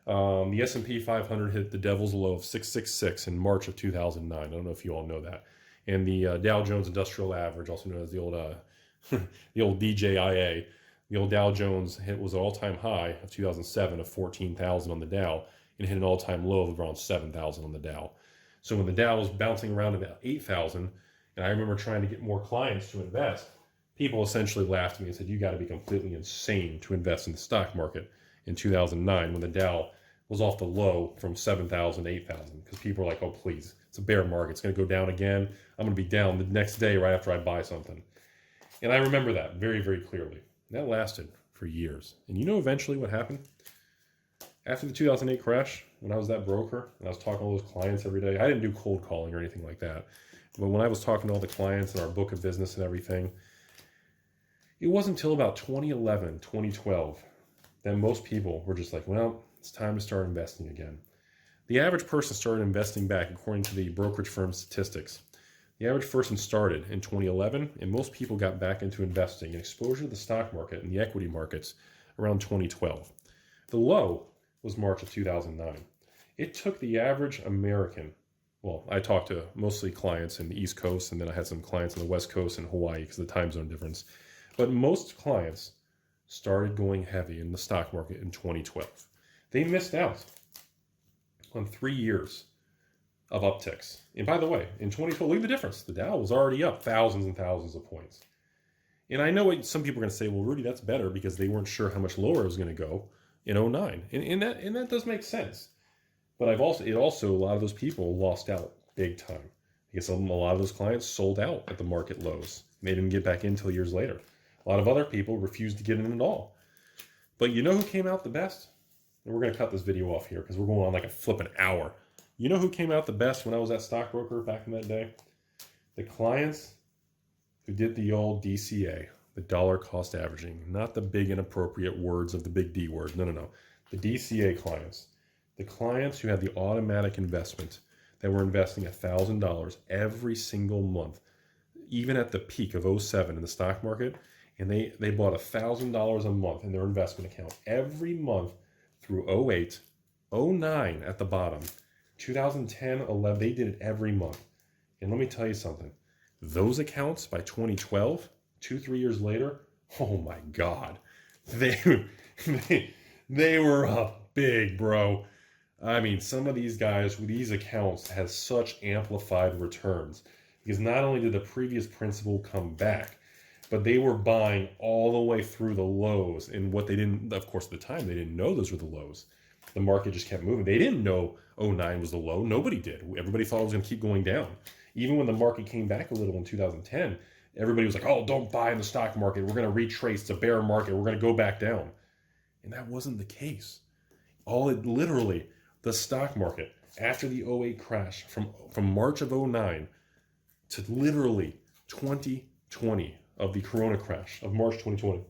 the S&P 500 hit the devil's low of 666 in March of 2009. I don't know if you all know that. And the Dow Jones Industrial Average, also known as the old the old DJIA, the old Dow Jones hit was an all-time high of 2007 of 14,000 on the Dow, and hit an all-time low of around 7,000 on the Dow. So when the Dow was bouncing around about 8,000, and I remember trying to get more clients to invest, people essentially laughed at me and said, you got to be completely insane to invest in the stock market in 2009 when the Dow was off the low from 7,000 to 8,000, because people are like, oh, please, it's a bear market. It's going to go down again. I'm going to be down the next day right after I buy something. And I remember that very, very clearly. And that lasted for years. And you know eventually what happened? After the 2008 crash, when I was that broker and I was talking to all those clients every day, I didn't do cold calling or anything like that. But when I was talking to all the clients and our book of business and everything, it wasn't until about 2011, 2012, that most people were just like, well, it's time to start investing again. The average person started investing back according to the brokerage firm statistics. The average person started in 2011, and most people got back into investing and exposure to the stock market and the equity markets around 2012. The low was March of 2009. It took the average American, well, I talked to mostly clients in the East Coast, and then I had some clients on the West Coast and Hawaii because of the time zone difference. But most clients started going heavy in the stock market in 2012. They missed out on 3 years of upticks. And by the way, in 2012, look at the difference. The Dow was already up thousands and thousands of points. And I know some people are going to say, well, Rudy, that's better because they weren't sure how much lower it was going to go in 09. And that does make sense. But a lot of those people lost out big time because a lot of those clients sold out at the market lows. And they didn't get back in until years later. A lot of other people refused to get in at all. But you know who came out the best? And we're going to cut this video off here because we're going on like a flipping hour. You know who came out the best when I was that stockbroker back in that day? The clients who did the old DCA, the dollar cost averaging, not the big inappropriate words of the big D word. No. The DCA clients. The clients who had the automatic investment that were investing $1,000 every single month, even at the peak of 07 in the stock market, And they bought $1,000 a month in their investment account every month through 08, 09 at the bottom, 2010, 11. They did it every month. And let me tell you something. Those accounts by 2012, 2-3 years later, oh my God, they were up big, bro. I mean, some of these guys with these accounts has such amplified returns because not only did the previous principal come back, but they were buying all the way through the lows. And what they didn't, of course, at the time, they didn't know those were the lows. The market just kept moving. They didn't know 09 was the low. Nobody did. Everybody thought it was going to keep going down. Even when the market came back a little in 2010, everybody was like, oh, don't buy in the stock market. We're going to retrace the bear market. We're going to go back down. And that wasn't the case. Literally, the stock market, after the 08 crash, from March of 09 to literally 2020 of the Corona crash of March 2020,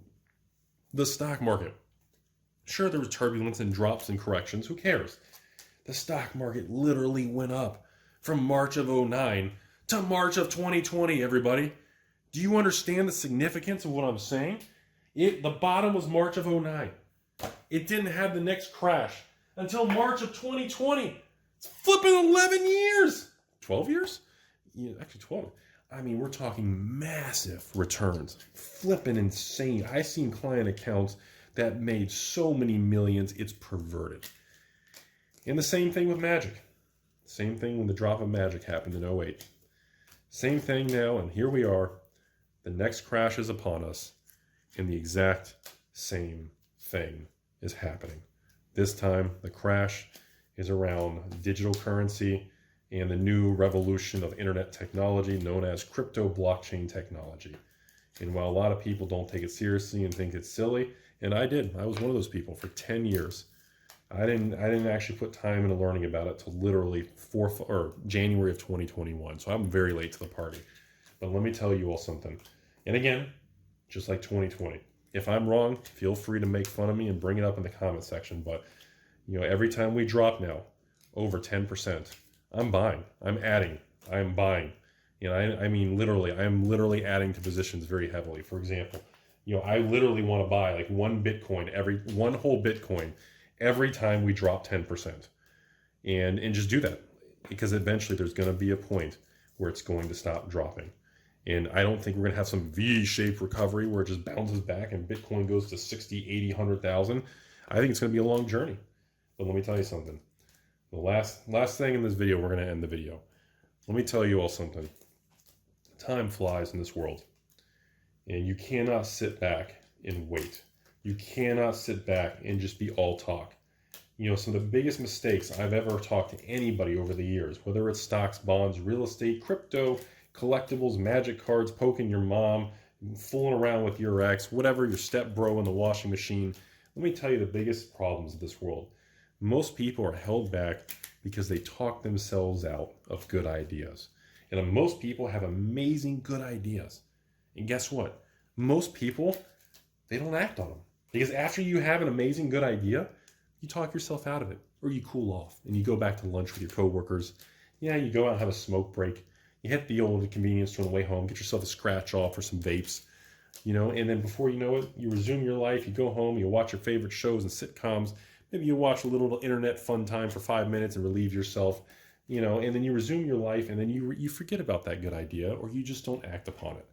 the stock market, sure, there was turbulence and drops and corrections. Who cares? The stock market literally went up from March of 09 to March of 2020, everybody. Do you understand the significance of what I'm saying? The bottom was March of 09. It didn't have the next crash until March of 2020. It's flipping 11 years. 12 years? Yeah, actually 12. I mean, we're talking massive returns. Flipping insane. I've seen client accounts that made so many millions, it's perverted. And the same thing with Magic. Same thing when the drop of Magic happened in 08. Same thing now, and here we are. The next crash is upon us, and the exact same thing is happening. This time, the crash is around digital currency and the new revolution of internet technology known as crypto blockchain technology. And while a lot of people don't take it seriously and think it's silly, and I did, I was one of those people for 10 years. I didn't actually put time into learning about it till literally January of 2021. So I'm very late to the party. But let me tell you all something. And again, just like 2020, if I'm wrong, feel free to make fun of me and bring it up in the comment section. But every time we drop now over 10%, I'm buying. I'm adding. I'm buying. I mean literally, I'm literally adding to positions very heavily. For example, I literally want to buy like one whole Bitcoin every time we drop 10%. And just do that, because eventually there's going to be a point where it's going to stop dropping. And I don't think we're going to have some V-shaped recovery where it just bounces back and Bitcoin goes to 60, 80, 100,000. I think it's going to be a long journey. But let me tell you something. The last thing in this video, we're going to end the video. Let me tell you all something. Time flies in this world. And you cannot sit back and wait. You cannot sit back and just be all talk. Some of the biggest mistakes I've ever talked to anybody over the years, whether it's stocks, bonds, real estate, crypto, collectibles, magic cards, poking your mom, fooling around with your ex, whatever, your step bro in the washing machine. Let me tell you the biggest problems of this world. Most people are held back because they talk themselves out of good ideas. And most people have amazing good ideas. And guess what? Most people, they don't act on them. Because after you have an amazing good idea, you talk yourself out of it. Or you cool off and you go back to lunch with your coworkers. Yeah, you go out and have a smoke break. You hit the old convenience store on the way home, get yourself a scratch off or some vapes. And then before you know it, you resume your life, you go home, you watch your favorite shows and sitcoms. Maybe you watch a little internet fun time for 5 minutes and relieve yourself, and then you resume your life, and then you forget about that good idea, or you just don't act upon it.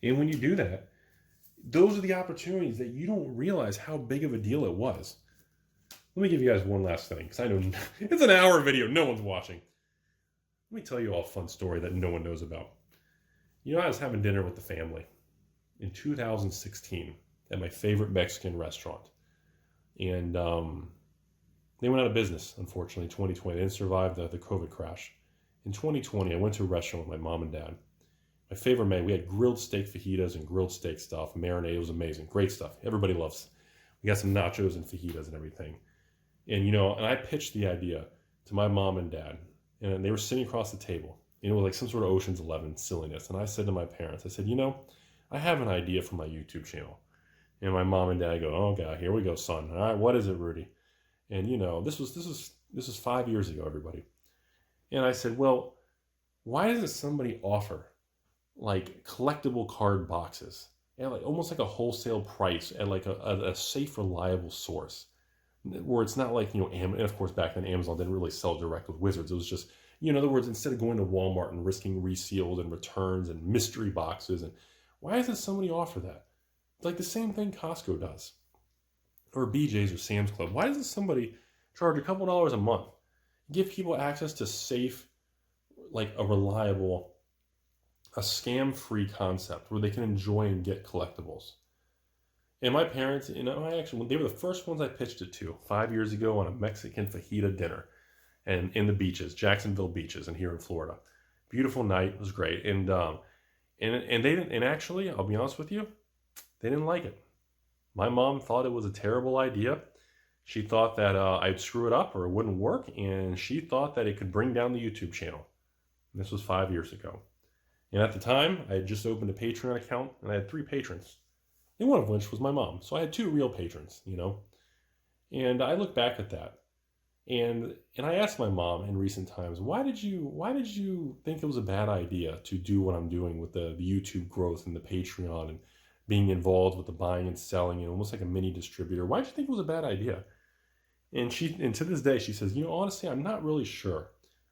And when you do that, those are the opportunities that you don't realize how big of a deal it was. Let me give you guys one last thing, because I know it's an hour video, no one's watching. Let me tell you all a fun story that no one knows about. I was having dinner with the family in 2016 at my favorite Mexican restaurant. And they went out of business, unfortunately, in 2020. They didn't survive the COVID crash. In 2020, I went to a restaurant with my mom and dad. My favorite man, we had grilled steak fajitas and grilled steak stuff. Marinade, it was amazing. Great stuff. Everybody loves. We got some nachos and fajitas and everything. And, and I pitched the idea to my mom and dad. And they were sitting across the table. And it was like some sort of Ocean's 11 silliness. And I said to my parents, I said, I have an idea for my YouTube channel. And my mom and dad go, oh God, here we go, son. All right, what is it, Rudy? And this was 5 years ago, everybody. And I said, well, why doesn't somebody offer like collectible card boxes at like almost like a wholesale price at like a safe, reliable source, where it's not like, and of course back then Amazon didn't really sell direct with Wizards. It was just, in other words, instead of going to Walmart and risking resealed and returns and mystery boxes, and why doesn't somebody offer that? It's like the same thing Costco does, or BJ's or Sam's Club. Why doesn't somebody charge a couple dollars a month, give people access to safe, like a reliable, a scam-free concept where they can enjoy and get collectibles? And my parents, they were the first ones I pitched it to 5 years ago on a Mexican fajita dinner, and in the beaches, Jacksonville beaches, and here in Florida. Beautiful night, it was great, and they didn't. And actually, I'll be honest with you, they didn't like it. My mom thought it was a terrible idea. She thought that I'd screw it up or it wouldn't work, and she thought that it could bring down the YouTube channel. And this was 5 years ago. And at the time, I had just opened a Patreon account, and I had 3 patrons, and one of which was my mom. So I had 2 real patrons, And I look back at that, and I asked my mom in recent times, why did you think it was a bad idea to do what I'm doing with the YouTube growth and the Patreon and being involved with the buying and selling and almost like a mini distributor? Why did you think it was a bad idea? And to this day, she says, honestly, I'm not really sure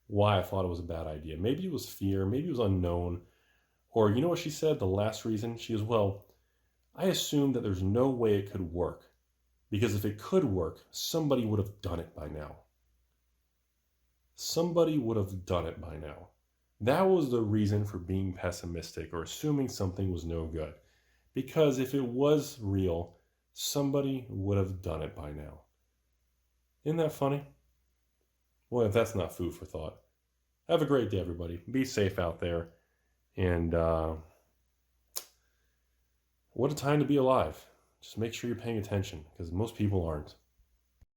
why I thought it was a bad idea. Maybe it was fear, maybe it was unknown. Or you know what she said, the last reason? She goes, well, I assumed that there's no way it could work, because if it could work, somebody would have done it by now. Somebody would have done it by now. That was the reason for being pessimistic or assuming something was no good. Because if it was real, somebody would have done it by now. Isn't that funny? Well, if that's not food for thought. Have a great day, everybody. Be safe out there. And what a time to be alive. Just make sure you're paying attention, because most people aren't.